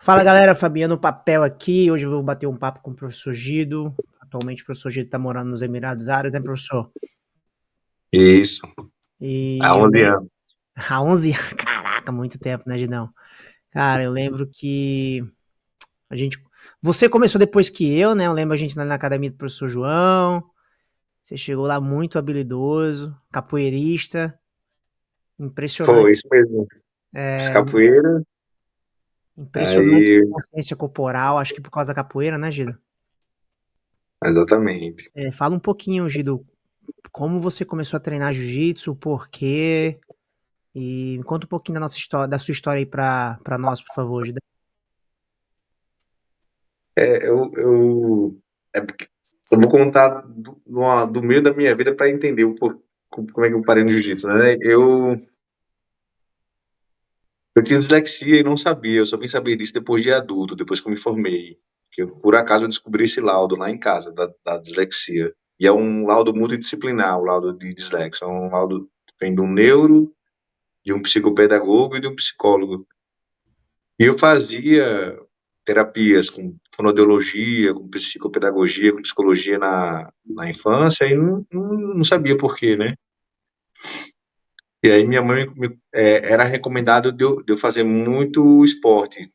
Fala galera, Fabiano Papel aqui. Hoje eu vou bater um papo com o professor Gido. Atualmente o professor Gido está morando nos Emirados Árabes, né, professor? Isso, há E eu 11 lembro. anos. Há 11 anos. Caraca, muito tempo, né, Gidão? Cara, eu lembro que a gente. Você começou depois que eu, né? Eu lembro a gente na academia do professor João. Você chegou lá muito habilidoso, capoeirista. Impressionante. Foi isso mesmo. Fiz É, capoeira, impressionante aí, consciência corporal. Acho que por causa da capoeira, né, Gido? exatamente. Fala um pouquinho, Gido, como você começou a treinar jiu-jitsu, por quê? E me conta um pouquinho da nossa história, da sua história aí para nós, por favor, Gida. É porque eu vou contar do meio da minha vida para entender como é que eu parei no jiu-jitsu, né? Eu tinha dislexia e não sabia, eu só vim saber disso depois de adulto, depois que eu me formei. Que por acaso eu descobri esse laudo lá em casa, da dislexia. E é um laudo multidisciplinar, o laudo de dislexia. É um laudo que vem de um neuro, de um psicopedagogo e de um psicólogo. E eu fazia terapias com fonoaudiologia, com psicopedagogia, com psicologia na infância e não sabia por quê, né? E aí minha mãe era recomendado de eu fazer muito esporte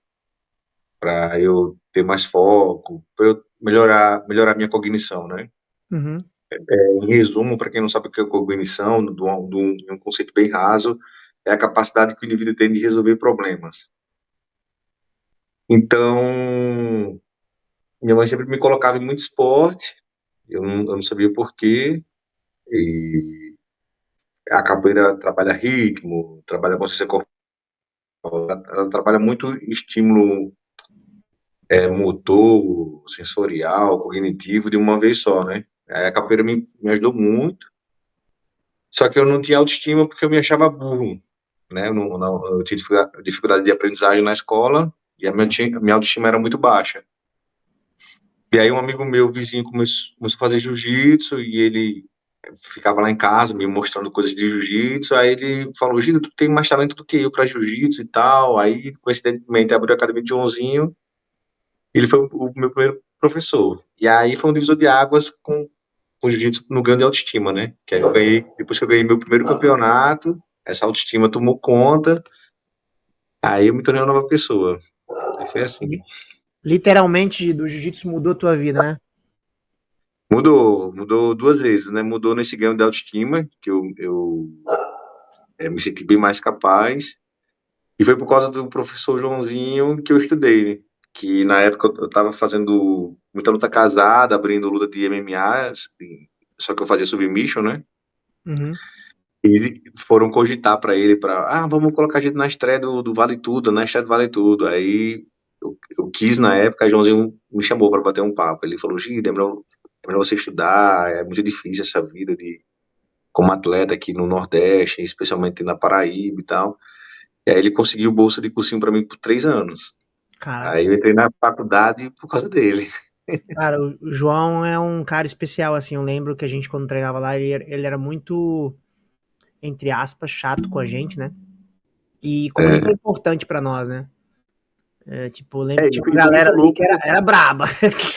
para eu ter mais foco, para eu melhorar minha cognição, né? Uhum, Em resumo, para quem não sabe o que é cognição, de um conceito bem raso, é a capacidade que o indivíduo tem de resolver problemas. Então, minha mãe sempre me colocava em muito esporte, eu não sabia por quê, e a capoeira trabalha ritmo, trabalha consciência corporal, ela trabalha muito estímulo motor, sensorial, cognitivo de uma vez só, né? Aí a capoeira me ajudou muito, só que eu não tinha autoestima porque eu me achava burro, né? Eu tinha dificuldade de aprendizagem na escola e a minha autoestima era muito baixa. E aí um amigo meu, vizinho, começou a fazer jiu-jitsu e ele ficava lá em casa me mostrando coisas de jiu-jitsu. Aí ele falou: Gino, tu tem mais talento do que eu para jiu-jitsu e tal. Aí, coincidentemente, abriu a academia de Joãozinho. Ele foi o meu primeiro professor. E aí foi um divisor de águas com jiu-jitsu no ganho de autoestima, né? Que aí eu ganhei, depois que eu ganhei meu primeiro campeonato, essa autoestima tomou conta. Aí eu me tornei uma nova pessoa. Aí foi assim. Li- Literalmente, do jiu-jitsu mudou a tua vida, né? Mudou duas vezes, né? Mudou nesse ganho de autoestima, que eu me senti bem mais capaz. E foi por causa do professor Joãozinho que eu estudei, né? Que na época eu estava fazendo muita luta casada, abrindo luta de MMA, assim, só que eu fazia submission, né? Uhum. E foram cogitar para ele, vamos colocar a gente na estreia do Vale Tudo, na estreia do Vale Tudo. Aí eu quis na época, aí Joãozinho me chamou para bater um papo. Ele falou: Gida, é melhor você estudar, é muito difícil essa vida de como atleta aqui no Nordeste, especialmente na Paraíba e tal. E aí ele conseguiu bolsa de cursinho para mim por 3 anos. Caraca. Aí eu entrei na faculdade por causa dele. Cara, o João é um cara especial, assim. Eu lembro que a gente, quando treinava lá, ele era muito, entre aspas, chato com a gente, né? E como ele foi É, importante pra nós, né? Tipo, eu lembro que tinha uma e foi galera muito ali que louco. era braba.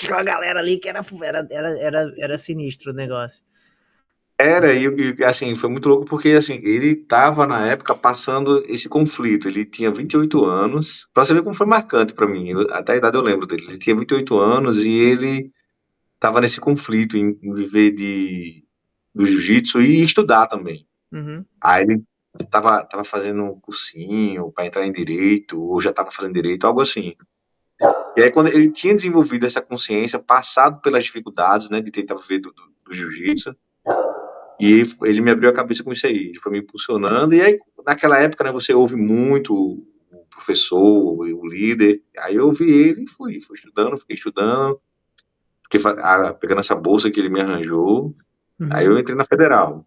Tinha uma galera ali que era sinistro o negócio. Assim, foi muito louco porque, assim, ele tava na época passando esse conflito. Ele tinha 28 anos, pra você ver como foi marcante pra mim. Até a idade eu lembro dele. Ele tinha 28 anos e ele tava nesse conflito em viver do jiu-jitsu e estudar também. Uhum. Aí ele tava fazendo um cursinho pra entrar em direito, ou já tava fazendo direito, algo assim. E aí, quando ele tinha desenvolvido essa consciência, passado pelas dificuldades, né, de tentar viver do jiu-jitsu, e ele me abriu a cabeça com isso aí, ele foi me impulsionando, e aí, naquela época, né, você ouve muito o professor, o líder, aí eu ouvi ele e fui estudando, fiquei estudando, pegando essa bolsa que ele me arranjou, aí Uhum. eu entrei na Federal,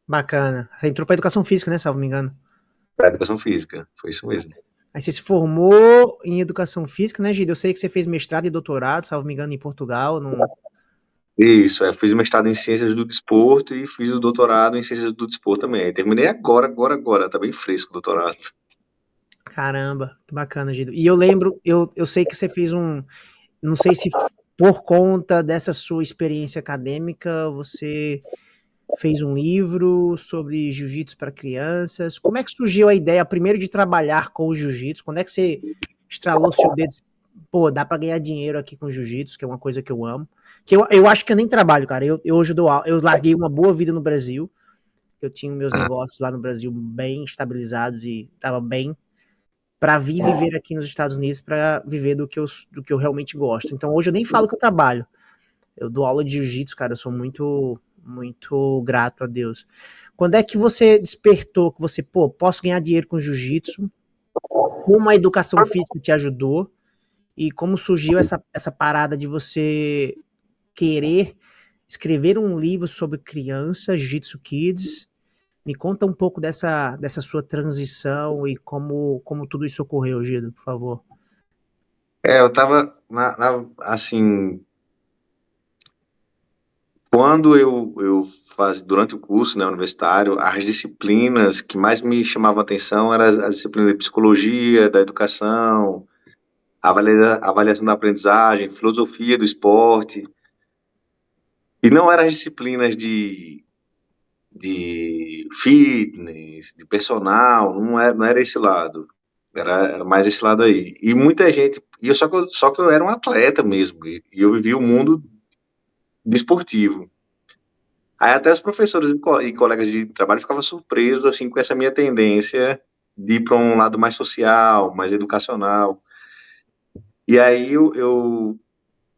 Bacana. Você entrou pra educação física, né, salvo me engano. para educação física, foi isso mesmo. Aí você se formou em educação física, né, Gide? Eu sei que você fez mestrado e doutorado, salvo me engano, em Portugal. Não... Isso, eu fiz o mestrado em Ciências do Desporto e fiz o doutorado em Ciências do Desporto também. Aí terminei agora, tá bem fresco o doutorado. Caramba, que bacana, Gido. E eu lembro, eu sei que você fez um, não sei se por conta dessa sua experiência acadêmica, você fez um livro sobre jiu-jitsu para crianças. Como é que surgiu a ideia, primeiro, de trabalhar com o jiu-jitsu? Quando é que você estralou seu dedo? Pô, dá para ganhar dinheiro aqui com jiu-jitsu, que é uma coisa que eu amo. Que eu acho que eu nem trabalho, cara. Eu hoje dou aula, eu larguei uma boa vida no Brasil. Eu tinha meus Ah, negócios lá no Brasil bem estabilizados e estava bem para vir viver aqui nos Estados Unidos para viver do que eu realmente gosto. Então hoje eu nem falo que eu trabalho. Eu dou aula de jiu-jitsu, cara, eu sou muito grato a Deus. Quando é que você despertou que você, pô, posso ganhar dinheiro com jiu-jitsu? Como a educação física te ajudou? E como surgiu essa parada de você querer escrever um livro sobre criança, Jiu-Jitsu Kids? Me conta um pouco dessa sua transição e como tudo isso ocorreu, Gido, por favor. eu tava assim, quando eu fazia, durante o curso, né, universitário, as disciplinas que mais me chamavam a atenção eram as disciplinas de psicologia, da educação, avaliação da aprendizagem, filosofia do esporte, e não eram as disciplinas de fitness, de personal, não era esse lado. Era mais esse lado aí. E muita gente. Só que eu era um atleta mesmo. E eu vivia o mundo desportivo. Aí até os professores e colegas de trabalho ficavam surpresos assim, com essa minha tendência de ir para um lado mais social, mais educacional. E aí eu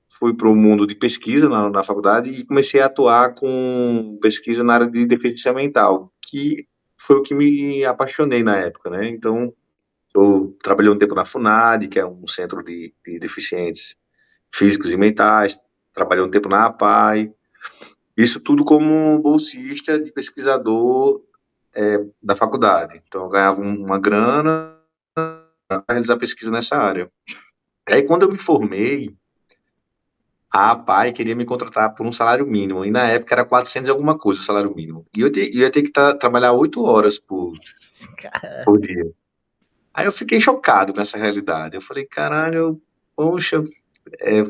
fui para o mundo de pesquisa na faculdade e comecei a atuar com pesquisa na área de deficiência mental, que foi o que me apaixonei na época, né? Então, eu trabalhei um tempo na FUNAD, que é um centro de deficientes físicos e mentais, trabalhei um tempo na APAE, isso tudo como bolsista de pesquisador da faculdade. Então, eu ganhava uma grana para realizar pesquisa nessa área. Aí, quando eu me formei, a APAE queria me contratar por um salário mínimo, e na época era 400 e alguma coisa o salário mínimo. E eu ia ter que trabalhar 8 horas por dia. Aí eu fiquei chocado com essa realidade. Eu falei, caralho, poxa. é,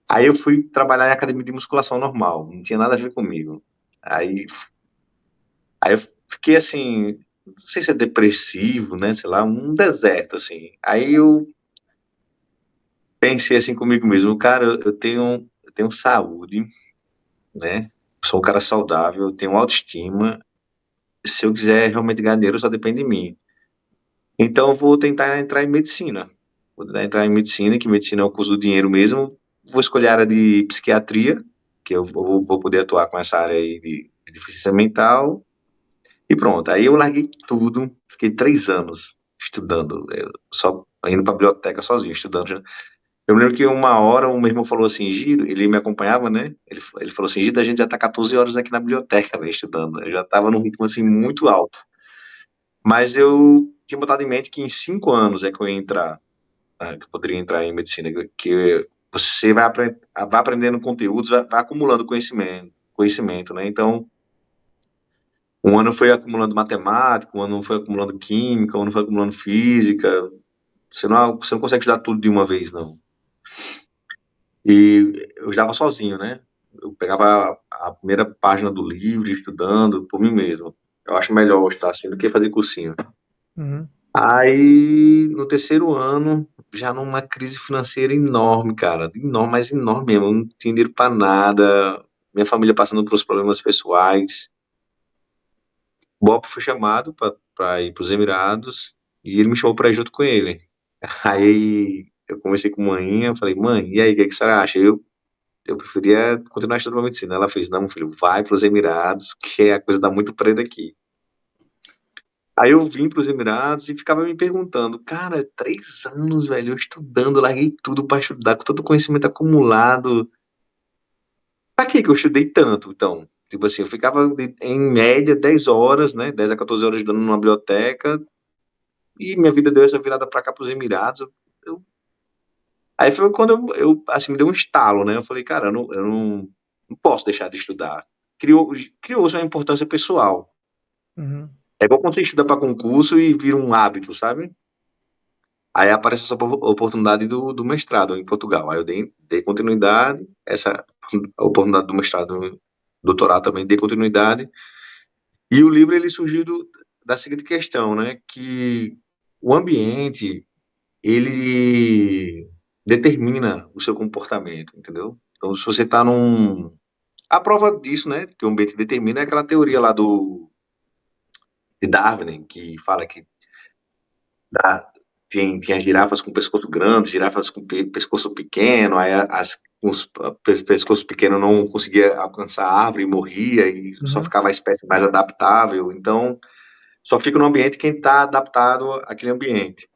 Aí eu fui trabalhar em academia de musculação normal, não tinha nada a ver comigo. Aí, aí eu fiquei assim, não sei se é depressivo, né? Sei lá, um deserto, assim. Aí eu pensei assim comigo mesmo, cara, eu tenho saúde, né? Sou um cara saudável, eu tenho autoestima. Se eu quiser realmente ganhar dinheiro, só depende de mim. Então eu vou tentar entrar em medicina. Vou tentar entrar em medicina, que medicina é o curso do dinheiro mesmo. Vou escolher a área de psiquiatria, que eu vou poder atuar com essa área aí de deficiência mental. E pronto. Aí eu larguei tudo, fiquei 3 anos estudando, só indo para a biblioteca sozinho, estudando. Eu me lembro que uma hora o meu irmão falou assim, Gido, ele me acompanhava, né? Ele falou assim, Gido, a gente já tá 14 horas aqui na biblioteca, velho, estudando. Eu já tava num ritmo assim muito alto. Mas eu tinha botado em mente que em 5 anos é que eu ia entrar, que eu poderia entrar em medicina, que você vai aprendendo conteúdos, vai acumulando conhecimento, né? Então, um ano foi acumulando matemática, um ano foi acumulando química, um ano foi acumulando física. Você não consegue estudar tudo de uma vez, não. E eu estava sozinho, né? Eu pegava a primeira página do livro, estudando por mim mesmo. Eu acho melhor estar assim do que fazer cursinho. Uhum, Aí, no terceiro ano, já numa crise financeira enorme, cara, enorme, mas enorme mesmo, eu não tinha dinheiro pra nada, minha família passando por problemas pessoais. Bob foi chamado pra ir pros Emirados e ele me chamou pra ir junto com ele. Aí eu conversei com a mãe, falei, mãe, e aí, o que que a senhora acha? Eu preferia continuar estudando medicina. Ela fez, não, meu filho, vai pros Emirados, que a coisa tá muito preta aqui. Aí eu vim para os Emirados e ficava me perguntando, cara, 3 anos, velho, eu estudando, larguei tudo para estudar, com todo o conhecimento acumulado. Pra que que eu estudei tanto, então? Tipo assim, eu ficava em média 10 horas, né, 10 a 14 horas estudando numa biblioteca, e minha vida deu essa virada para cá, para os Emirados. Aí foi quando assim, me deu um estalo, né? Eu falei, cara, eu não posso deixar de estudar. Criou-se uma importância pessoal. uhum. É igual quando você estuda para concurso e vira um hábito, sabe? Aí apareceu essa oportunidade do mestrado em Portugal. Aí eu dei continuidade, essa oportunidade do mestrado, doutorado também, dei continuidade. E o livro ele surgiu da seguinte questão, né? Que o ambiente ele determina o seu comportamento, entendeu? Então, se você está num. A prova disso, né? Que o ambiente determina é aquela teoria lá de Darwin, que fala que tinha girafas com pescoço grande, girafas com pescoço pequeno, aí os pescoços pequenos não conseguia alcançar a árvore e morria, e só Uhum. ficava a espécie mais adaptável. Então, só fica no ambiente quem está adaptado àquele ambiente.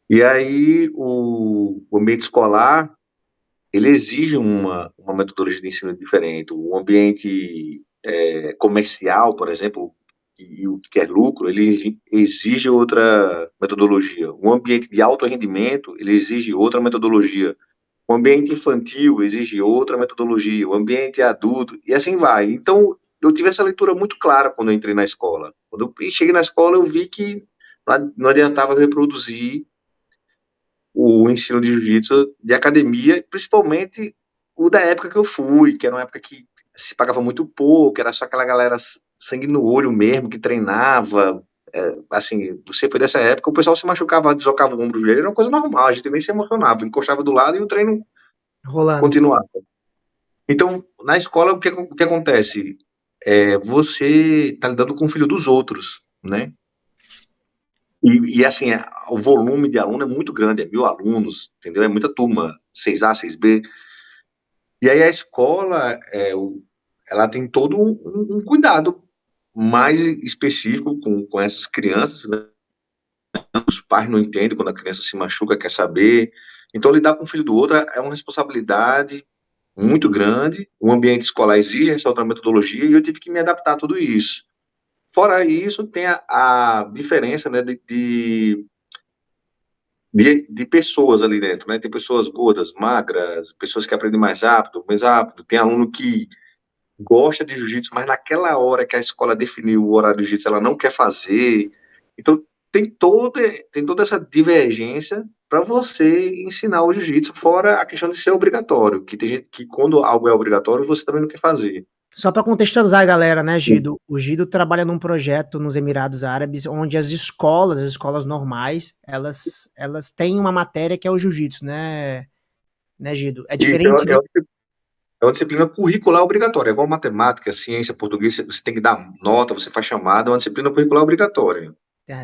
E aí, o ambiente escolar, ele exige uma metodologia de ensino diferente. O ambiente comercial, por exemplo, e o que é lucro, ele exige outra metodologia. O ambiente de alto rendimento, ele exige outra metodologia. O ambiente infantil exige outra metodologia. O ambiente adulto, e assim vai. Então, eu tive essa leitura muito clara quando eu entrei na escola. Quando eu cheguei na escola, eu vi que não adiantava eu reproduzir o ensino de jiu-jitsu de academia, principalmente o da época que eu fui, que era uma época que se pagava muito pouco, era só aquela galera sangue no olho mesmo, que treinava. Assim, você foi dessa época, o pessoal se machucava, deslocava o ombro, o joelho, era uma coisa normal, a gente nem se emocionava, encostava do lado e o treino Rolando. continuava. Então, na escola, o que acontece? Você está lidando com o filho dos outros, né? E assim, o volume de aluno é muito grande, é 1.000 alunos, entendeu? É muita turma, 6A, 6B. E aí a escola, ela tem todo um cuidado mais específico com essas crianças, né? Os pais não entendem quando a criança se machuca, quer saber. Então, lidar com o filho do outro é uma responsabilidade muito grande. O ambiente escolar exige essa outra metodologia e eu tive que me adaptar a tudo isso. Fora isso, tem a diferença, né, de pessoas ali dentro, né? Tem pessoas gordas, magras, pessoas que aprendem mais rápido. Tem aluno que gosta de jiu-jitsu, mas naquela hora que a escola definiu o horário de jiu-jitsu, ela não quer fazer. Então, tem toda essa divergência para você ensinar o jiu-jitsu, fora a questão de ser obrigatório, que tem gente que quando algo é obrigatório, você também não quer fazer. Só para contextualizar a galera, né, Gido? O Gido trabalha num projeto nos Emirados Árabes, onde as escolas normais, elas têm uma matéria que é o jiu-jitsu, né, Gido? É E diferente é do. uma disciplina curricular obrigatória, é igual matemática, ciência, português, você tem que dar nota, você faz chamada, é uma disciplina curricular obrigatória.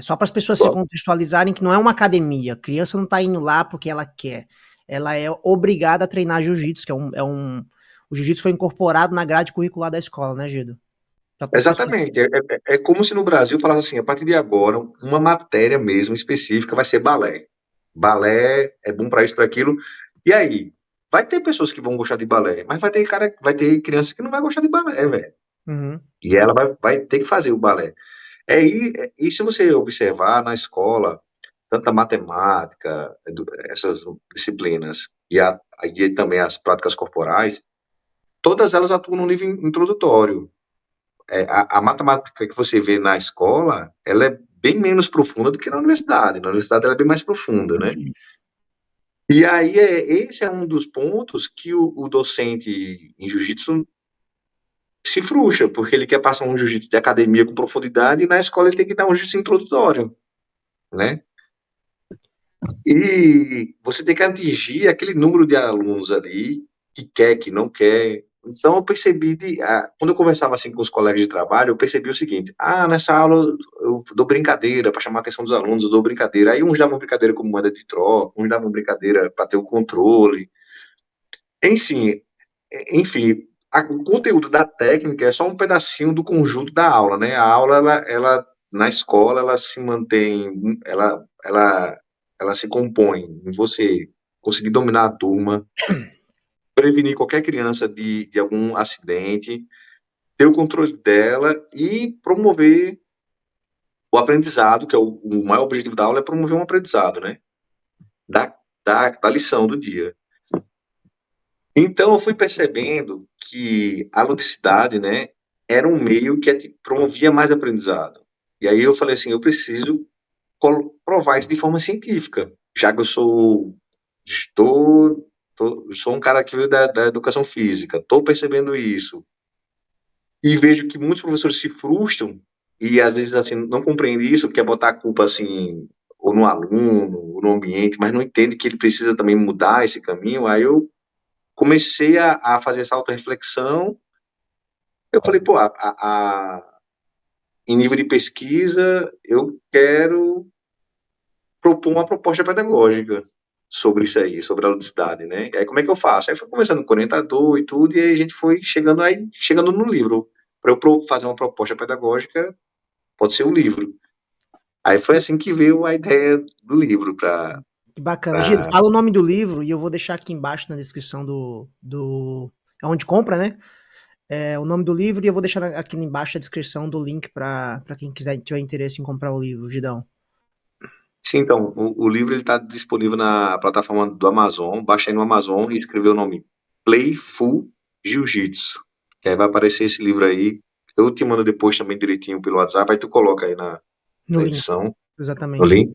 Só para as pessoas se contextualizarem que não é uma academia. A criança não tá indo lá porque ela quer. Ela é obrigada a treinar jiu-jitsu, que o jiu-jitsu foi incorporado na grade curricular da escola, né, Gido? Só para as pessoas. Exatamente. É como se no Brasil falasse assim, a partir de agora, uma matéria mesmo específica vai ser balé. Balé é bom para isso, para aquilo. E aí, vai ter pessoas que vão gostar de balé, mas vai ter criança que não vai gostar de balé, velho. Uhum. E ela vai ter que fazer o balé. E se você observar na escola, tanto a matemática, essas disciplinas, e também as práticas corporais, todas elas atuam no nível introdutório. A matemática que você vê na escola, ela é bem menos profunda do que na universidade. Na universidade ela é bem mais profunda, né? E aí esse é um dos pontos que o docente em jiu-jitsu se frustra, porque ele quer passar um jiu-jitsu de academia com profundidade e na escola ele tem que dar um jiu-jitsu introdutório, né? E você tem que atingir aquele número de alunos ali que quer, que não quer. Então eu percebi, quando eu conversava assim com os colegas de trabalho, eu percebi o seguinte: nessa aula eu dou brincadeira para chamar a atenção dos alunos, eu dou brincadeira. Aí uns davam brincadeira como moeda de troca, uns davam brincadeira para ter o controle. Enfim, enfim, o conteúdo da técnica é só um pedacinho do conjunto da aula, né? A aula, ela na escola, ela se mantém, ela se compõe em você conseguir dominar a turma, prevenir qualquer criança de algum acidente, ter o controle dela e promover o aprendizado, que é o maior objetivo da aula, é promover um aprendizado, né? Da, da lição do dia. Então, eu fui percebendo que a ludicidade, né, era um meio que promovia mais aprendizado. E aí eu falei assim, eu preciso provar isso de forma científica, já que eu sou um cara que veio da educação física, estou percebendo isso, e vejo que muitos professores se frustram e às vezes assim não compreendem isso, quer botar a culpa assim ou no aluno, ou no ambiente, mas não entende que ele precisa também mudar esse caminho. Aí eu comecei a fazer essa autorreflexão. Eu falei, pô, em nível de pesquisa, eu quero propor uma proposta pedagógica sobre isso aí, sobre a ludicidade, né? E aí como é que eu faço? Aí fui conversando com o orientador e tudo, e aí a gente foi chegando no livro. Para eu fazer uma proposta pedagógica, pode ser um livro. Aí foi assim que veio a ideia do livro para. Que bacana. Giro, fala o nome do livro e eu vou deixar aqui embaixo na descrição é onde compra, né? O nome do livro e eu vou deixar aqui embaixo a descrição do link para quem quiser tiver interesse em comprar o livro, Gidão. Sim, então, o livro está disponível na plataforma do Amazon. Baixa aí no Amazon e escrever o nome Playful Jiu-Jitsu. Que aí vai aparecer esse livro aí. Eu te mando depois também direitinho pelo WhatsApp, aí tu coloca aí No na link, edição, no exatamente. link.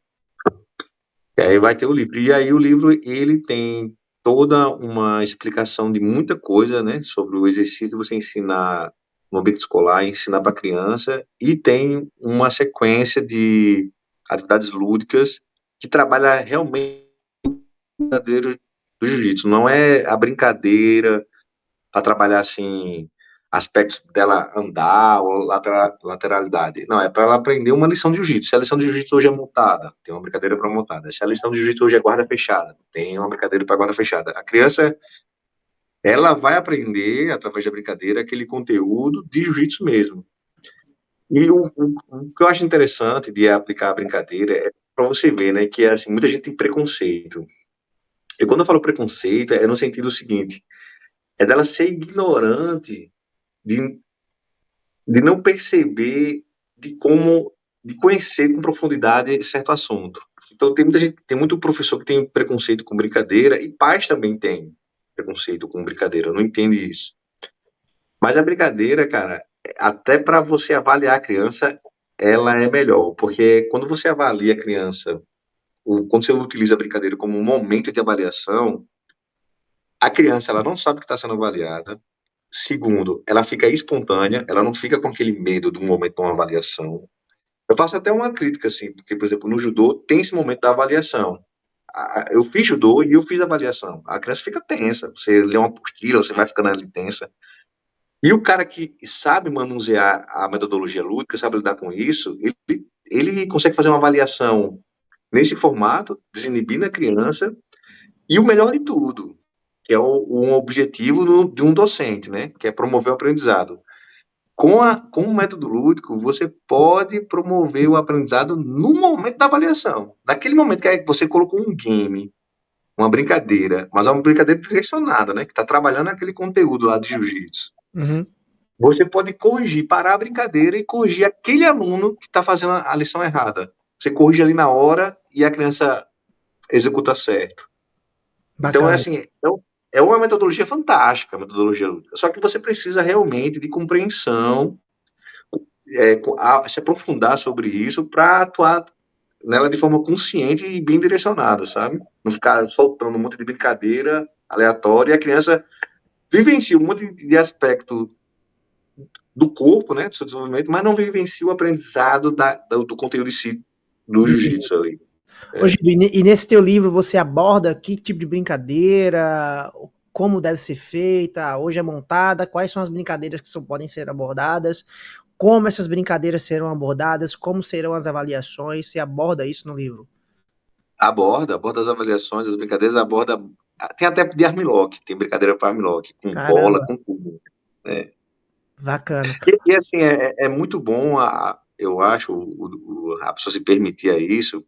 E aí vai ter o livro. E aí o livro, ele tem toda uma explicação de muita coisa, né? Sobre o exercício que você ensinar no ambiente escolar, ensinar para criança. E tem uma sequência de atividades lúdicas que trabalha realmente o verdadeiro do jiu-jitsu. Não é a brincadeira para trabalhar assim aspectos dela andar ou lateralidade. Não, é para ela aprender uma lição de jiu-jitsu. Se a lição de jiu-jitsu hoje é montada, tem uma brincadeira para montada. Se a lição de jiu-jitsu hoje é guarda fechada, tem uma brincadeira para guarda fechada. A criança, ela vai aprender através da brincadeira aquele conteúdo de jiu-jitsu mesmo. E o que eu acho interessante de aplicar a brincadeira é para você ver, né, que assim, muita gente tem preconceito. E quando eu falo preconceito, é no sentido seguinte, é dela ser ignorante de de não perceber de como de conhecer com profundidade certo assunto. Então tem muita gente, tem muito professor que tem preconceito com brincadeira e pais também têm preconceito com brincadeira, não entende isso. Mas a brincadeira, cara, até para você avaliar a criança, ela é melhor, porque quando você avalia a criança, quando você utiliza a brincadeira como um momento de avaliação, a criança ela não sabe que está sendo avaliada. Segundo, ela fica espontânea, ela não fica com aquele medo de um momento de uma avaliação. Eu faço até uma crítica, assim, porque, por exemplo, no judô tem esse momento da avaliação. Eu fiz judô e eu fiz avaliação. A criança fica tensa, você lê uma apostila, você vai ficando ali tensa. E o cara que sabe manusear a metodologia lúdica, sabe lidar com isso, ele consegue fazer uma avaliação nesse formato, desinibindo a criança, e o melhor de tudo, que é um objetivo de um docente, né, que é promover o aprendizado. Com o método lúdico, você pode promover o aprendizado no momento da avaliação. Naquele momento que você colocou um game, uma brincadeira, mas é uma brincadeira direcionada, né? Que está trabalhando aquele conteúdo lá de jiu-jitsu. Uhum. Você pode corrigir, parar a brincadeira e corrigir aquele aluno que está fazendo a lição errada. Você corrige ali na hora e a criança executa certo. Então, é Bacana. assim, é uma metodologia fantástica, a metodologia lúdica. Só que você precisa realmente de compreensão, se aprofundar sobre isso para atuar nela de forma consciente e bem direcionada, sabe? Não ficar soltando um monte de brincadeira aleatória e a criança vivencia um monte de aspecto do corpo, né, do seu desenvolvimento, mas não vivencia o aprendizado do conteúdo em si, do jiu-jitsu ali. Ô, Gil, e nesse teu livro você aborda que tipo de brincadeira, como deve ser feita, hoje é montada, quais são as brincadeiras que podem ser abordadas, como essas brincadeiras serão abordadas, como serão as avaliações, você aborda isso no livro? Aborda as avaliações, as brincadeiras, tem até de armlock, tem brincadeira para armlock, com bola, Caramba, com tudo. Né? bacana. E assim, é muito bom, eu acho, a pessoa se permitir a isso,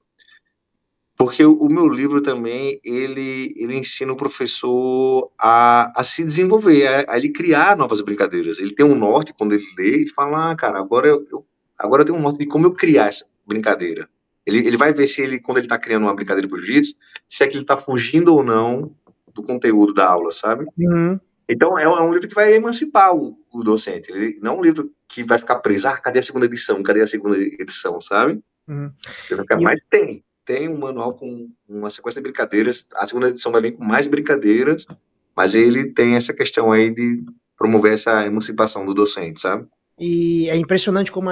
porque o meu livro também, ele ensina o professor a se desenvolver, a ele criar novas brincadeiras. Ele tem um norte, quando ele lê, ele fala, cara, agora eu tenho um norte de como eu criar essa brincadeira. Ele vai ver se ele, quando ele está criando uma brincadeira para o jiu-jitsu, se é que ele está fugindo ou não do conteúdo da aula, sabe? Uhum. Então, é um livro que vai emancipar o docente. Ele não é um livro que vai ficar preso, cadê a segunda edição, cadê a segunda edição, sabe? Uhum. E eu- Mas tem um manual com uma sequência de brincadeiras. A segunda edição vai vir com mais brincadeiras, mas ele tem essa questão aí de promover essa emancipação do docente, sabe? e é impressionante como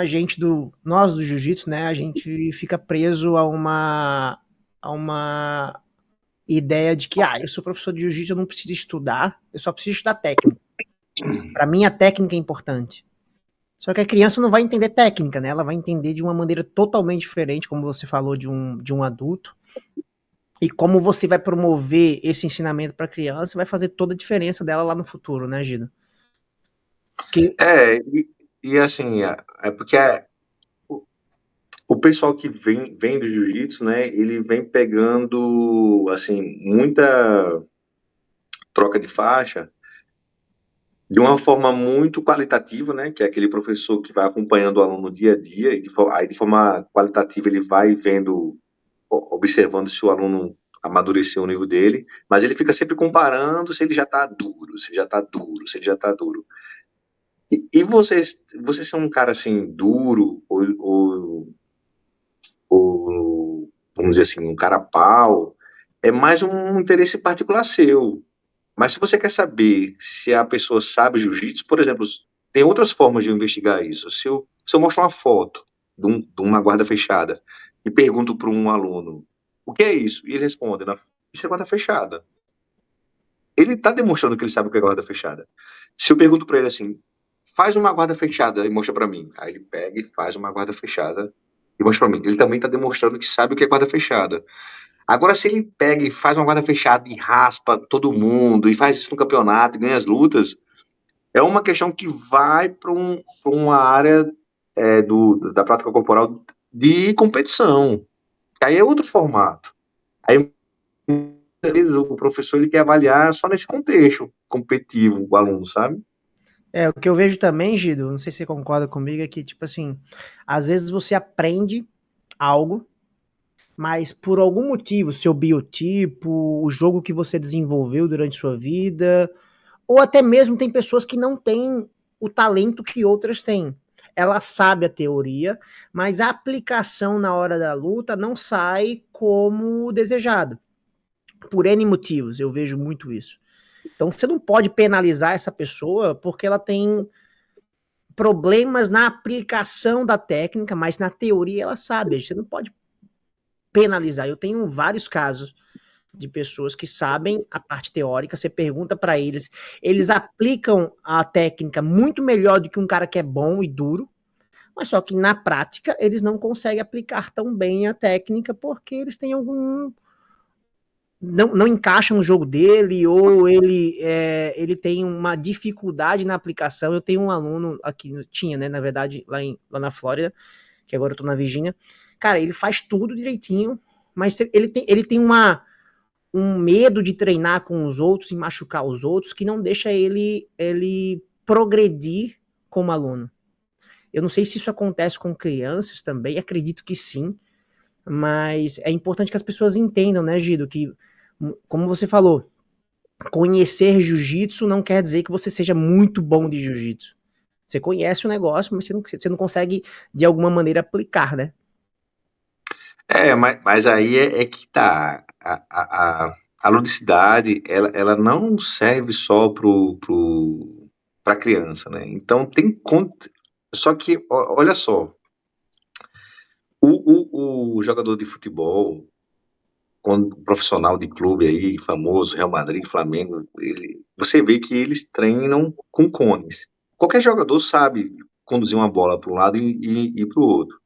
nós do jiu-jitsu, né, a gente fica preso a uma ideia de que, eu sou professor de jiu-jitsu, eu não preciso estudar, eu só preciso estudar técnica. Para mim, a técnica é importante. Só que a criança não vai entender técnica, né? Ela vai entender de uma maneira totalmente diferente, como você falou, de um adulto. E como você vai promover esse ensinamento para a criança vai fazer toda a diferença dela lá no futuro, né, Gino? Que, É, e assim, é porque o pessoal que vem do jiu-jitsu, né, ele vem pegando, assim, muita troca de faixa de uma forma muito qualitativa, né, que é aquele professor que vai acompanhando o aluno dia a dia, e aí de forma qualitativa ele vai vendo, observando se o aluno amadureceu o nível dele, mas ele fica sempre comparando se ele já está duro, se ele já está duro, se ele já está duro. E vocês são um cara assim duro ou vamos dizer assim, um cara pau, é mais um interesse particular seu. Mas se você quer saber se a pessoa sabe jiu-jitsu, por exemplo, tem outras formas de investigar isso. Se eu mostro uma foto de uma guarda fechada e pergunto para um aluno o que é isso, e ele responde, isso é guarda fechada. Ele está demonstrando que ele sabe o que é guarda fechada. Se eu pergunto para ele assim, faz uma guarda fechada e mostra para mim, aí ele pega e faz uma guarda fechada e mostra para mim. Ele também está demonstrando que sabe o que é guarda fechada. Agora, se ele pega e faz uma guarda fechada e raspa todo mundo, e faz isso no campeonato e ganha as lutas, é uma questão que vai para uma área da prática corporal de competição. Aí é outro formato. Aí, muitas vezes, o professor ele quer avaliar só nesse contexto competitivo, o aluno, sabe? o que eu vejo também, Gido, não sei se você concorda comigo, é que, tipo assim, às vezes você aprende algo, mas por algum motivo, seu biotipo, o jogo que você desenvolveu durante sua vida, ou até mesmo tem pessoas que não têm o talento que outras têm. Ela sabe a teoria, mas a aplicação na hora da luta não sai como desejado. Por N motivos, eu vejo muito isso. Então você não pode penalizar essa pessoa porque ela tem problemas na aplicação da técnica, mas na teoria ela sabe. Você não pode penalizar. Eu tenho vários casos de pessoas que sabem a parte teórica, você pergunta para eles, eles aplicam a técnica muito melhor do que um cara que é bom e duro, mas só que na prática eles não conseguem aplicar tão bem a técnica porque eles têm algum não encaixa no jogo dele ou ele tem uma dificuldade na aplicação. Eu tenho um aluno aqui, tinha, né, na verdade, lá na Flórida, que agora eu tô na Virgínia. Cara, ele faz tudo direitinho, mas ele tem um medo de treinar com os outros e machucar os outros que não deixa ele progredir como aluno. Eu não sei se isso acontece com crianças também, acredito que sim, mas é importante que as pessoas entendam, né, Gido, que, como você falou, conhecer jiu-jitsu não quer dizer que você seja muito bom de jiu-jitsu. Você conhece o negócio, mas você não consegue, de alguma maneira, aplicar, né? Mas aí é que tá. A ludicidade, ela não serve só para criança, né? Então só que, olha só, o jogador de futebol, quando profissional de clube aí, famoso, Real Madrid, Flamengo, você vê que eles treinam com cones. Qualquer jogador sabe conduzir uma bola para um lado e para o outro.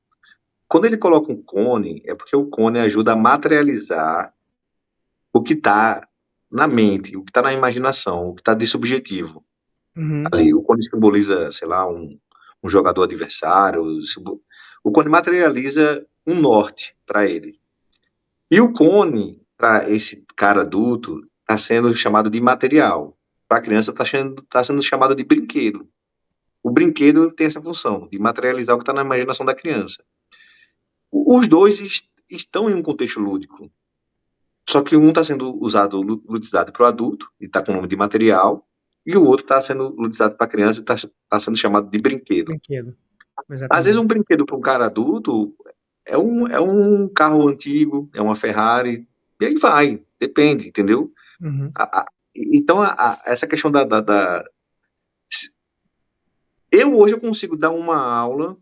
Quando ele coloca um cone, é porque o cone ajuda a materializar o que está na mente, o que está na imaginação, o que está de subjetivo. Uhum. Ali, o cone simboliza, sei lá, um jogador adversário. O cone materializa um norte para ele. E o cone, para esse cara adulto, está sendo chamado de material. Para a criança, tá sendo chamado de brinquedo. O brinquedo tem essa função, de materializar o que está na imaginação da criança. Os dois estão em um contexto lúdico. Só que um está sendo usado, ludizado para o adulto, e está com o nome de material, e o outro está sendo ludizado para a criança e está sendo chamado de brinquedo. Brinquedo, Às vezes, um exatamente. brinquedo para um cara adulto é um carro antigo, é uma Ferrari, e aí vai, depende, entendeu? Uhum. Então, essa questão eu hoje eu consigo dar uma aula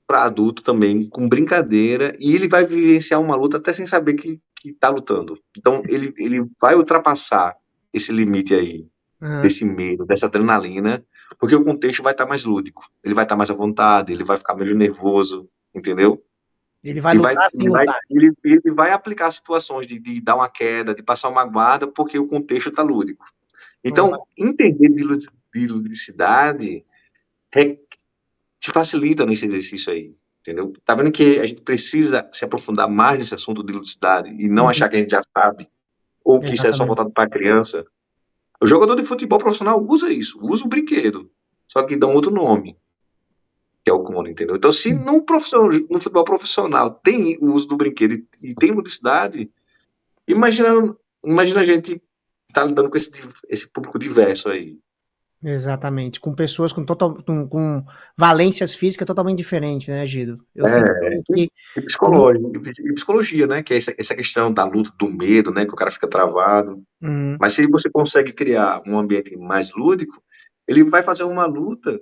para adulto também, com brincadeira, e ele vai vivenciar uma luta até sem saber que tá lutando. Então, ele vai ultrapassar esse limite aí, Aham. desse medo, dessa adrenalina, porque o contexto vai estar mais lúdico. Ele vai estar mais à vontade, ele vai ficar meio nervoso, entendeu? Ele vai E vai, lutar sem ele vai, lutar. ele vai aplicar situações de dar uma queda, de passar uma guarda, porque o contexto está lúdico. Opa, Então, entender de ludicidade te facilita nesse exercício aí, entendeu? Tá vendo que a gente precisa se aprofundar mais nesse assunto de ludicidade e não uhum, achar que a gente já sabe, ou que isso é só exatamente. voltado para criança. O jogador de futebol profissional usa isso, usa o brinquedo, só que dá um outro nome, que é o cone, entendeu? Então, se no futebol profissional tem o uso do brinquedo e tem ludicidade, imagina, imagina a gente tá lidando com esse público diverso aí. Exatamente. Com pessoas com valências físicas totalmente diferentes, né, Gido? Eu sinto É, também que e psicologia, né? Que é essa questão da luta, do medo, né? Que o cara fica travado. uhum, Mas se você consegue criar um ambiente mais lúdico, ele vai fazer uma luta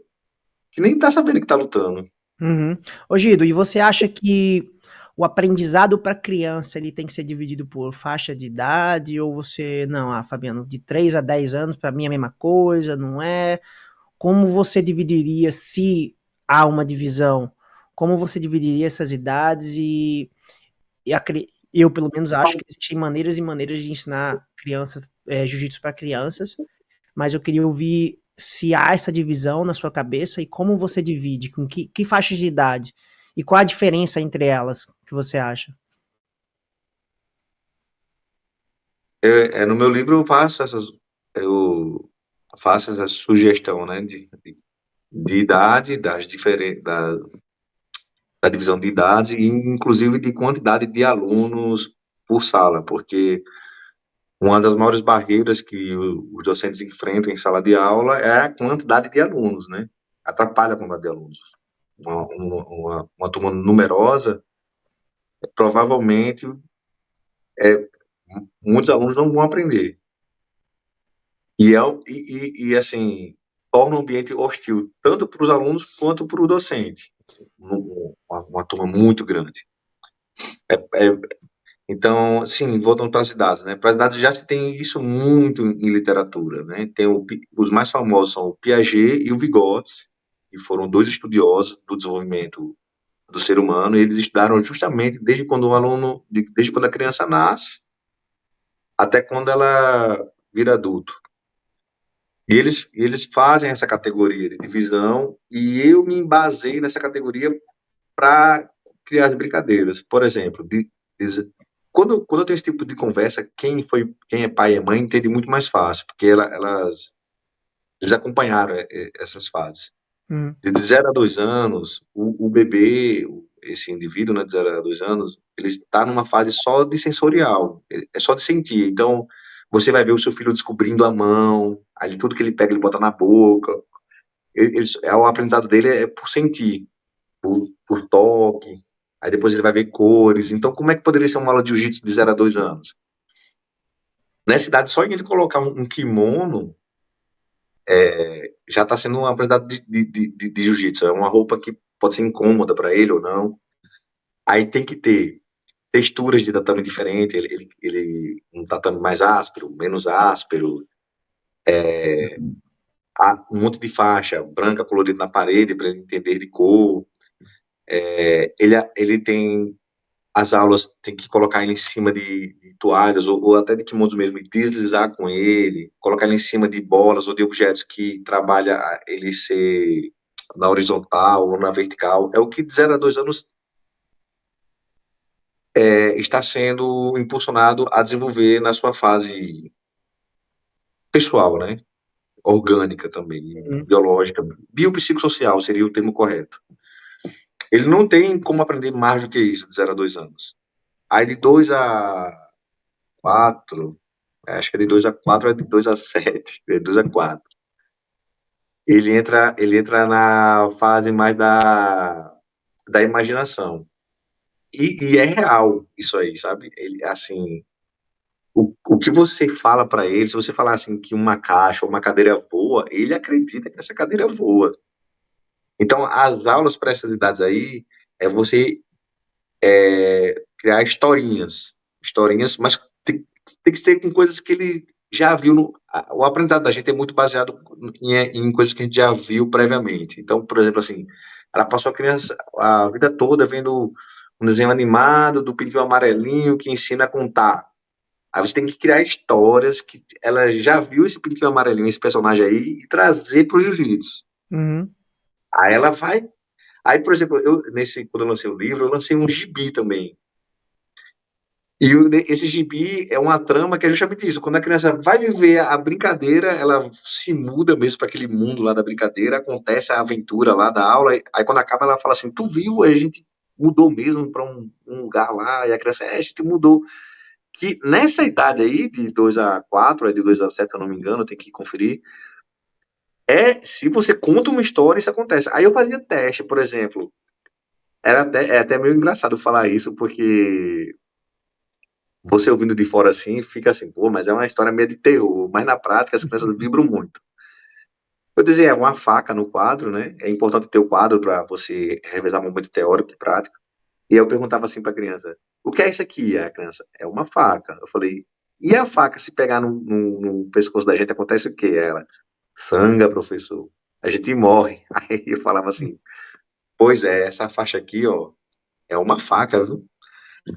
que nem tá sabendo que tá lutando. uhum. Ô Gido, e você acha que o aprendizado para criança ele tem que ser dividido por faixa de idade ou você, não, Fabiano, de 3 a 10 anos para mim é a mesma coisa, não é? Como você dividiria, se há uma divisão, como você dividiria essas idades eu pelo menos acho que existem maneiras e maneiras de ensinar criança, jiu-jitsu para crianças, mas eu queria ouvir se há essa divisão na sua cabeça e como você divide, com que faixas de idade e qual a diferença entre elas que você acha? No meu livro eu faço essa sugestão, né? De idade, da divisão de idade e inclusive de quantidade de alunos por sala, porque uma das maiores barreiras que os docentes enfrentam em sala de aula é a quantidade de alunos, né? Atrapalha a quantidade de alunos. Uma turma numerosa, provavelmente, muitos alunos não vão aprender. Assim, torna o ambiente hostil, tanto para os alunos quanto para o docente. Uma turma muito grande. É, Então, sim, voltando para as idades, né? Para as idades já se tem isso muito em literatura, né? Os mais famosos são o Piaget e o Vygotsky, que foram dois estudiosos do desenvolvimento do ser humano, e eles estudaram justamente desde quando a criança nasce até quando ela vira adulto. E eles fazem essa categoria de divisão, e eu me embasei nessa categoria para criar as brincadeiras. Por exemplo, quando eu tenho esse tipo de conversa, quem é pai e mãe entende muito mais fácil, porque eles acompanharam essas fases. Hum, De 0 a 2 anos, o bebê, esse indivíduo, né, de 0 a 2 anos, ele está numa fase só de sensorial, é só de sentir. Então, você vai ver o seu filho descobrindo a mão, aí tudo que ele pega ele bota na boca. O aprendizado dele é por sentir, por toque, aí depois ele vai ver cores. Então, como é que poderia ser uma aula de jiu-jitsu de 0 a 2 anos? Nessa idade, só em ele colocar um kimono, já está sendo um aprendizado de jiu-jitsu. É uma roupa que pode ser incômoda para ele ou não. Aí tem que ter texturas de tatame diferente, um tatame mais áspero, menos áspero, um monte de faixa branca colorida na parede para ele entender de cor. Ele tem as aulas, tem que colocar ele em cima de toalhas ou até de kimonos mesmo e deslizar com ele, colocar ele em cima de bolas ou de objetos que trabalha ele ser na horizontal ou na vertical. É o que de 0 a 2 anos está sendo impulsionado a desenvolver na sua fase pessoal, né? Orgânica também, hum, biológica, biopsicossocial seria o termo correto. Ele não tem como aprender mais do que isso de 0 a 2 anos. Aí de 2 a 4, acho que é de 2 a 4 é de 2 a 7, de 2 a 4. Ele entra na fase mais da imaginação. E é real isso aí, sabe? Ele, assim, o que você fala para ele, se você falar assim que uma caixa ou uma cadeira voa, ele acredita que essa cadeira voa. Então, as aulas para essas idades aí é você criar historinhas, mas tem que ser com coisas que ele já viu. O aprendizado da gente é muito baseado em coisas que a gente já viu previamente. Então, por exemplo, assim, ela passou a criança a vida toda vendo um desenho animado do Pintinho Amarelinho que ensina a contar. Aí você tem que criar histórias que ela já viu esse Pintinho Amarelinho, esse personagem aí, e trazer para o jiu-jitsu. Uhum. Aí ela vai. Aí, por exemplo, quando eu lancei o livro, eu lancei um gibi também. E esse gibi é uma trama que é justamente isso. Quando a criança vai viver a brincadeira, ela se muda mesmo para aquele mundo lá da brincadeira, acontece a aventura lá da aula, aí quando acaba ela fala assim, tu viu, a gente mudou mesmo para um lugar lá, e a criança, a gente mudou. Que nessa idade aí, de 2 a 4, é de 2 a 7, se eu não me engano, tem que conferir, se você conta uma história, isso acontece. Aí eu fazia teste, por exemplo, é até meio engraçado falar isso, porque você ouvindo de fora assim, fica assim, pô, mas é uma história meio de terror. Mas na prática as crianças vibram muito. Eu dizia, é uma faca no quadro, né? É importante ter o quadro para você revezar momento teórico e prático. E eu perguntava assim para a criança, o que é isso aqui? A criança, é uma faca. Eu falei, e a faca se pegar no pescoço da gente, acontece o quê? Ela, sanga, professor. A gente morre. Aí eu falava assim, pois é, essa faixa aqui, ó, é uma faca, viu?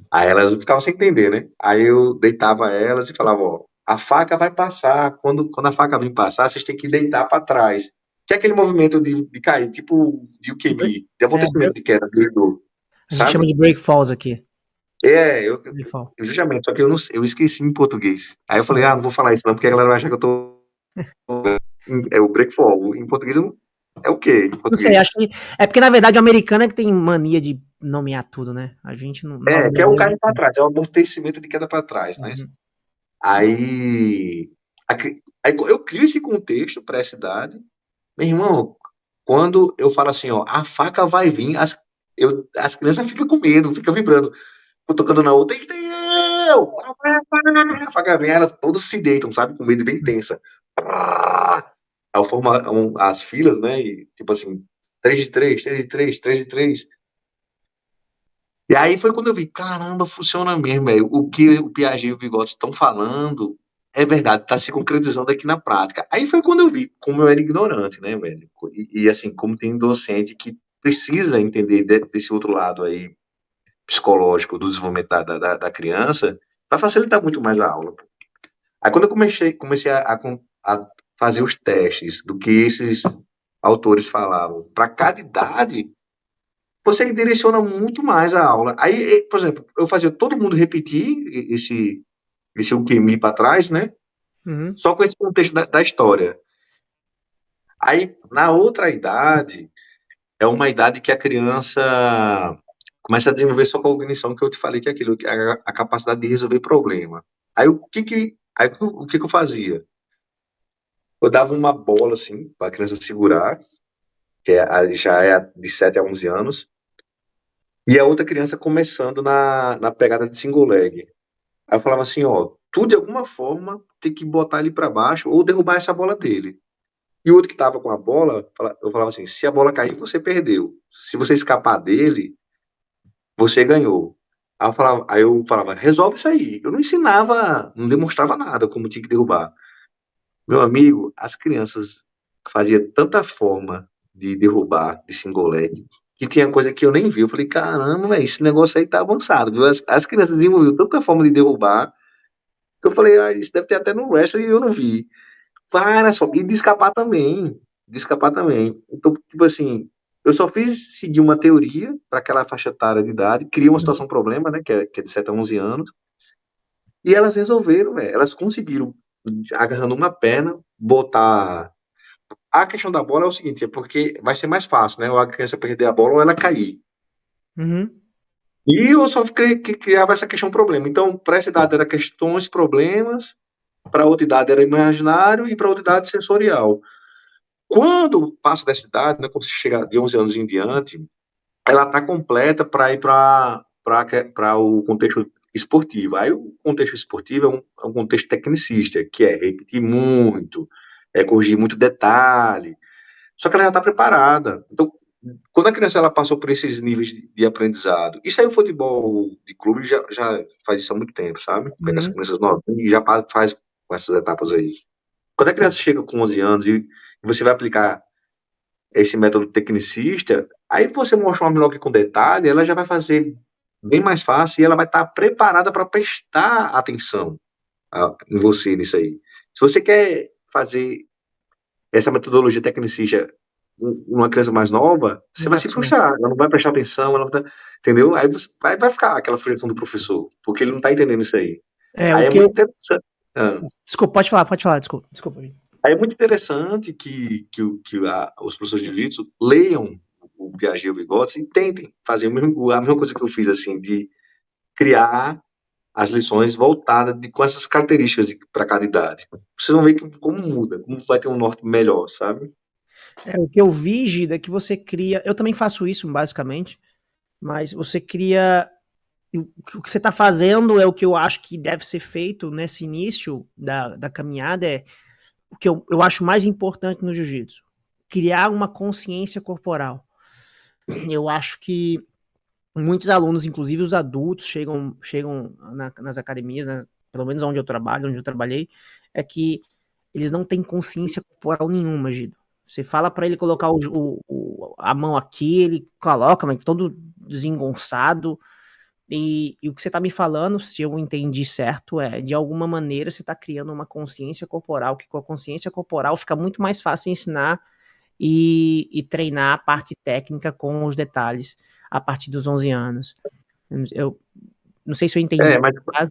Aí elas ficavam sem entender, né? Aí eu deitava elas e falava, ó, a faca vai passar. Quando a faca vir passar, vocês têm que deitar para trás. Que é aquele movimento de cair, tipo de Ukemi, de É, amortecimento de queda, do judô, a gente chama sabe? de break falls aqui. É, Break fall. justamente, só que eu, não, eu esqueci em português. Aí eu falei, não vou falar isso não, porque a galera vai achar que eu tô... É o break fall. Em português, é o quê em Não sei, acho português? que é porque na verdade o americano é que tem mania de nomear tudo, né? A gente não, nós É, que é o brasileiros. cair para trás, é o amortecimento de queda para trás, né? Uhum. Aí, aí eu crio esse contexto para essa idade. Meu irmão, quando eu falo assim, ó, a faca vai vir, as crianças ficam com medo, ficam vibrando. Eu tocando na outra, a faca vem, elas todas se deitam, sabe? Com medo bem tensa. Aí eu formo as filas, né? E tipo assim, 3 de 3, 3 de 3, 3 de 3. E aí foi quando eu vi, caramba, funciona mesmo, velho. O que o Piaget e o Vygotsky estão falando é verdade, está se concretizando aqui na prática. Aí foi quando eu vi como eu era ignorante, né, velho? E assim, como tem docente que precisa entender desse outro lado aí psicológico do desenvolvimento da criança, vai facilitar muito mais a aula. Aí quando eu comecei a fazer os testes do que esses autores falavam para cada idade, você direciona muito mais a aula. Aí, por exemplo, eu fazia todo mundo repetir esse UQMI para trás, né? Uhum. Só com esse contexto da história. Aí, na outra idade, é uma idade que a criança começa a desenvolver sua cognição, que eu te falei que é aquilo, que é a capacidade de resolver problema. O que que eu fazia? Eu dava uma bola, assim, para a criança segurar, já é de 7 a 11 anos, e a outra criança começando na pegada de single leg. Aí eu falava assim, ó, tu de alguma forma tem que botar ele para baixo ou derrubar essa bola dele. E o outro que tava com a bola, eu falava assim, se a bola cair, você perdeu. Se você escapar dele, você ganhou. Aí eu falava, resolve isso aí. Eu não ensinava, não demonstrava nada como tinha que derrubar. Meu amigo, as crianças faziam tanta forma de derrubar de single leg, que tinha coisa que eu nem vi. Eu falei, caramba, véio, esse negócio aí tá avançado, viu? As crianças desenvolviam tanta forma de derrubar, que eu falei, isso deve ter até no wrestling e eu não vi. Várias formas. E de escapar também. De escapar também. Então, tipo assim, eu só fiz seguir uma teoria para aquela faixa etária de idade, cria uma situação problema, né, que é de 7 a 11 anos, e elas resolveram, velho. Elas conseguiram, agarrando uma perna, botar. A questão da bola é o seguinte, é porque vai ser mais fácil, né? Ou a criança perder a bola ou ela cair. Uhum. E eu só criava essa questão problema. Então, para essa idade era questões, problemas, para outra idade era imaginário e para outra idade sensorial. Quando passa dessa idade, né, quando você chega de 11 anos em diante, ela está completa para ir para para o contexto esportivo. Aí o contexto esportivo é um contexto tecnicista, que é repetir muito, é corrigir muito detalhe. Só que ela já está preparada. Então, quando a criança ela passou por esses níveis de aprendizado, isso aí o futebol de clube já faz isso há muito tempo, sabe? Pega as Uhum. crianças novas e já faz com essas etapas aí. Quando a criança chega com 11 anos e você vai aplicar esse método tecnicista, aí você mostra uma bloco com detalhe, ela já vai fazer bem mais fácil e ela vai estar preparada para prestar atenção em você nisso aí. Se você quer fazer essa metodologia tecnicista uma criança mais nova, você vai Já se sim. frustrar, ela não vai prestar atenção, ela vai, entendeu? Aí você vai ficar aquela frustração do professor, porque ele não está entendendo isso aí. É, o Aí é que muito eu. interessante. Desculpa, pode falar, desculpa. Aí é muito interessante os professores de jiu-jitsu leiam o Piaget e o Vygotsky e tentem fazer a mesma coisa que eu fiz, assim, de criar as lições voltadas com essas características para cada idade. Vocês vão ver como muda, como vai ter um norte melhor, sabe? É, o que eu vi, Gida, é que você cria. Eu também faço isso, basicamente, mas você cria. O que você está fazendo é o que eu acho que deve ser feito nesse início da caminhada. É o que eu acho mais importante no jiu-jitsu: criar uma consciência corporal. Eu acho que muitos alunos, inclusive os adultos, chegam nas academias, né, pelo menos onde eu trabalho, onde eu trabalhei, é que eles não têm consciência corporal nenhuma, Gido. Você fala para ele colocar a mão aqui, ele coloca, mas todo desengonçado. E o que você está me falando, se eu entendi certo, é de alguma maneira você está criando uma consciência corporal, que com a consciência corporal fica muito mais fácil ensinar e treinar a parte técnica com os detalhes a partir dos 11 anos. Eu não sei se eu entendi. Mas Tá?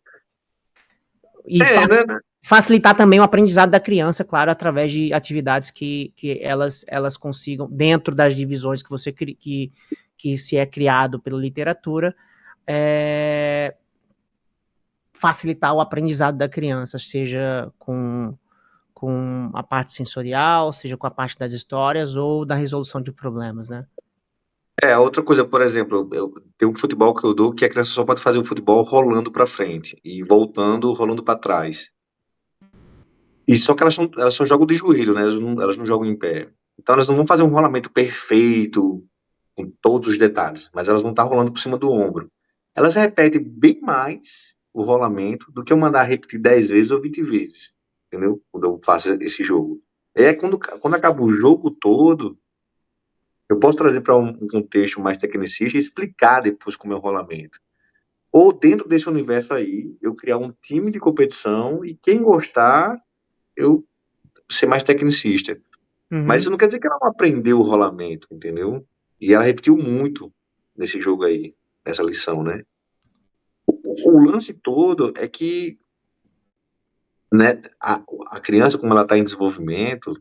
E né? facilitar também o aprendizado da criança, claro, através de atividades que elas consigam, dentro das divisões que você que se é criado pela literatura, é, facilitar o aprendizado da criança, seja com a parte sensorial, seja com a parte das histórias ou da resolução de problemas, né? Outra coisa, por exemplo, tem um futebol que eu dou que a criança só pode fazer o futebol rolando para frente e voltando, rolando para trás. E só que elas só jogam de joelho, né? Elas não jogam em pé. Então elas não vão fazer um rolamento perfeito, com todos os detalhes, mas elas vão estar rolando por cima do ombro. Elas repetem bem mais o rolamento do que eu mandar repetir 10 vezes ou 20 vezes, entendeu? Quando eu faço esse jogo. Quando acaba o jogo todo, eu posso trazer para um contexto mais tecnicista e explicar depois como é o rolamento. Ou dentro desse universo aí, eu criar um time de competição e quem gostar, eu ser mais tecnicista. Mas Uhum. isso não quer dizer que ela não aprendeu o rolamento, entendeu? E ela repetiu muito nesse jogo aí, nessa lição, né? O lance todo é que, né, a criança, como ela está em desenvolvimento,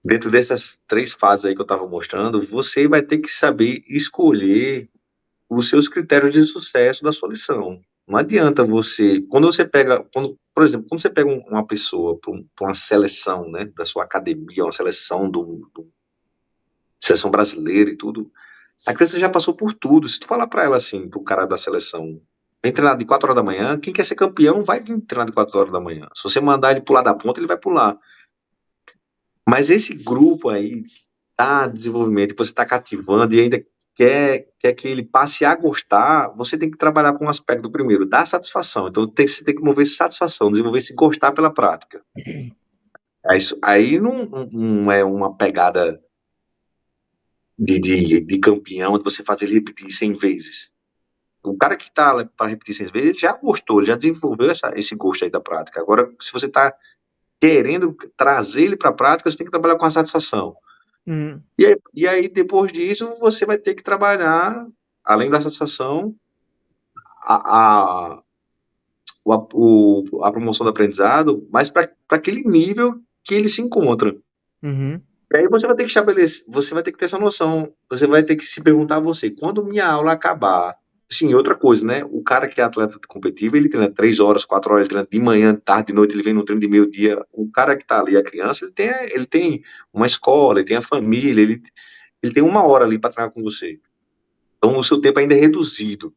dentro dessas 3 fases aí que eu estava mostrando, você vai ter que saber escolher os seus critérios de sucesso da sua lição. Não adianta você, por exemplo, quando você pega uma pessoa para uma seleção, né, da sua academia, uma seleção do seleção brasileira e tudo, a criança já passou por tudo. Se tu falar para ela assim, pro cara da seleção, vem treinar de 4 horas da manhã, quem quer ser campeão vai vir treinar de 4 horas da manhã. Se você mandar ele pular da ponta, ele vai pular. Mas esse grupo aí tá desenvolvimento, que você está cativando e ainda quer que ele passe a gostar, você tem que trabalhar com o aspecto primeiro, da satisfação. Então você tem que mover satisfação, desenvolver se gostar pela prática. Aí não é uma pegada de campeão, de você fazer ele repetir 100 vezes. O cara que está para repetir 100 vezes, ele já gostou, ele já desenvolveu esse gosto aí da prática. Agora, se você está querendo trazer ele para a prática, você tem que trabalhar com a satisfação. Uhum. E aí, depois disso, você vai ter que trabalhar, além da satisfação, a, a, a promoção do aprendizado, mas para aquele nível que ele se encontra. Uhum. E aí você vai ter que estabelecer, você vai ter que ter essa noção, você vai ter que se perguntar a você, quando minha aula acabar, sim, outra coisa, né? O cara que é atleta competitivo, ele treina 3 horas, 4 horas, ele treina de manhã, tarde, de noite, ele vem no treino de meio-dia. O cara que tá ali, a criança, ele tem uma escola, ele tem a família, ele tem 1 hora ali para treinar com você. Então, o seu tempo ainda é reduzido.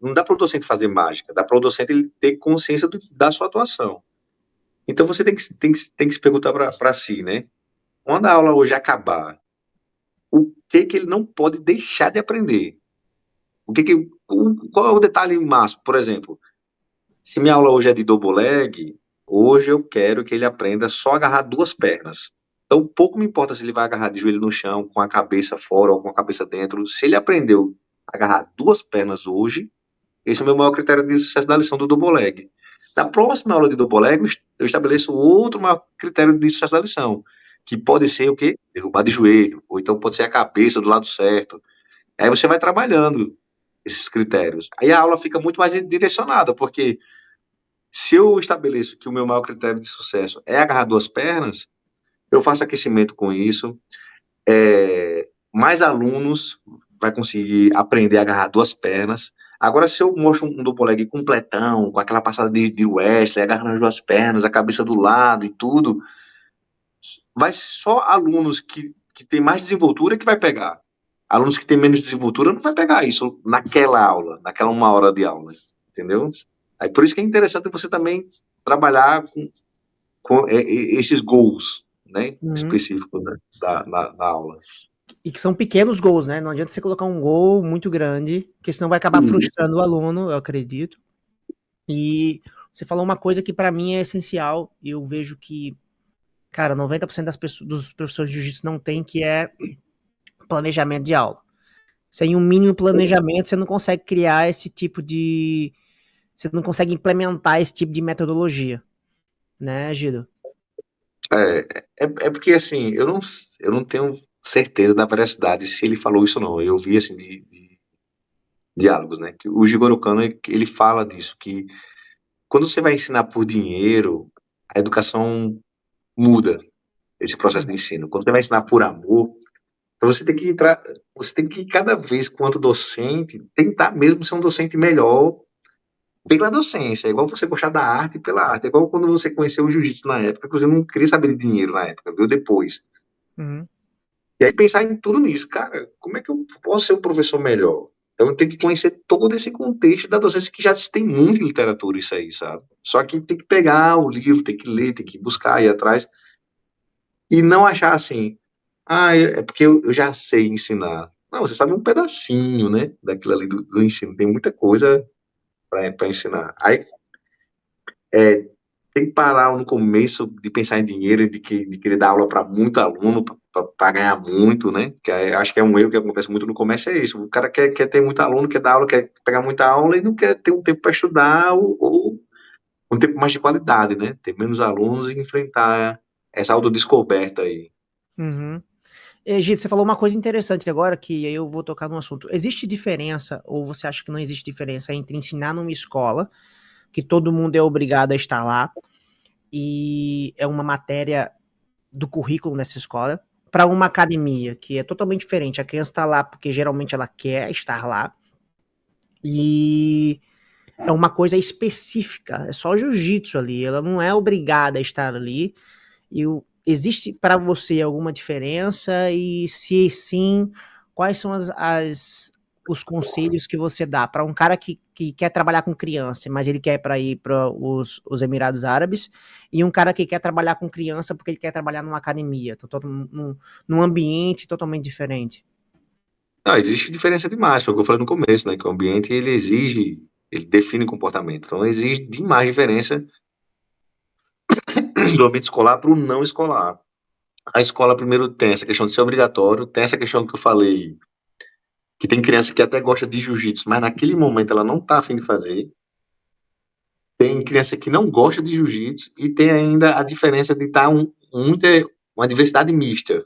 Não dá para o docente fazer mágica, dá para o docente ele ter consciência da sua atuação. Então, você tem que se perguntar para si, né? Quando a aula hoje acabar, o que ele não pode deixar de aprender? Qual é o detalhe máximo? Por exemplo, se minha aula hoje é de double leg, hoje eu quero que ele aprenda só a agarrar duas pernas. Então, pouco me importa se ele vai agarrar de joelho no chão, com a cabeça fora ou com a cabeça dentro. Se ele aprendeu a agarrar duas pernas hoje, esse é o meu maior critério de sucesso da lição do double leg. Na próxima aula de double leg, eu estabeleço outro maior critério de sucesso da lição, que pode ser o quê? Derrubar de joelho, ou então pode ser a cabeça do lado certo. Aí você vai trabalhando esses critérios. Aí a aula fica muito mais direcionada, porque se eu estabeleço que o meu maior critério de sucesso é agarrar duas pernas, eu faço aquecimento com isso, mais alunos vai conseguir aprender a agarrar duas pernas. Agora, se eu mostro um double leg completão, com aquela passada de Wesley, agarrando as duas pernas, a cabeça do lado e tudo, vai só alunos que têm mais desenvoltura que vai pegar. Alunos que têm menos desenvoltura não vai pegar isso naquela aula, naquela 1 hora de aula, entendeu? Aí por isso que é interessante você também trabalhar com esses gols, né, Uhum. específicos, né, na aula. E que são pequenos gols, né? Não adianta você colocar um gol muito grande, porque senão vai acabar Isso. frustrando o aluno, eu acredito. E você falou uma coisa que para mim é essencial, e eu vejo que, cara, 90% das pessoas, dos professores de jiu-jitsu não tem, que é planejamento de aula. Sem um mínimo planejamento, você não consegue criar esse tipo de. Você não consegue implementar esse tipo de metodologia, né, Gido? É porque, assim, eu não tenho certeza da veracidade se ele falou isso ou não. Eu vi, assim, de diálogos, né, que o Jigoro Kano, ele fala disso, que quando você vai ensinar por dinheiro, a educação muda, esse processo de ensino. Quando você vai ensinar por amor, então você tem que cada vez, quanto docente, tentar mesmo ser um docente melhor pela docência. É igual você gostar da arte pela arte. É igual quando você conheceu o jiu-jitsu na época, que você não queria saber de dinheiro na época, viu? Depois. Uhum, E aí pensar em tudo nisso, cara, como é que eu posso ser um professor melhor? Então eu tenho que conhecer todo esse contexto da docência que já se tem muita literatura isso aí, sabe? Só que tem que pegar o livro, tem que ler, tem que buscar, ir atrás e não achar assim, é porque eu já sei ensinar. Não, você sabe um pedacinho, né, daquilo ali do ensino. Tem muita coisa para ensinar. Aí é, tem que parar no começo de pensar em dinheiro e de querer dar aula para muito aluno, para ganhar muito, né? Que acho que é um erro que acontece muito no comércio, é isso. O cara quer ter muito aluno, quer dar aula, quer pegar muita aula e não quer ter um tempo para estudar ou um tempo mais de qualidade, né? Ter menos alunos e enfrentar essa autodescoberta aí. uhum. Egito, você falou uma coisa interessante agora, que aí eu vou tocar no assunto. Existe diferença, ou você acha que não existe diferença entre ensinar numa escola, que todo mundo é obrigado a estar lá, e é uma matéria do currículo nessa escola, para uma academia, que é totalmente diferente. A criança está lá porque geralmente ela quer estar lá, e é uma coisa específica, é só jiu-jitsu ali, ela não é obrigada a estar ali. E existe para você alguma diferença? E se sim, quais são os conselhos que você dá para um cara que quer trabalhar com criança, mas ele quer para ir para os Emirados Árabes, e um cara que quer trabalhar com criança porque ele quer trabalhar numa academia, num ambiente totalmente diferente? Não, existe diferença demais, foi o que eu falei no começo, né? Que o ambiente ele exige, ele define comportamento. Então exige demais diferença do ambiente escolar para o não escolar. A escola primeiro tem essa questão de ser obrigatório, tem essa questão que eu falei, que tem criança que até gosta de jiu-jitsu, mas naquele momento ela não tá afim de fazer. Tem criança que não gosta de jiu-jitsu e tem ainda a diferença de estar uma diversidade mista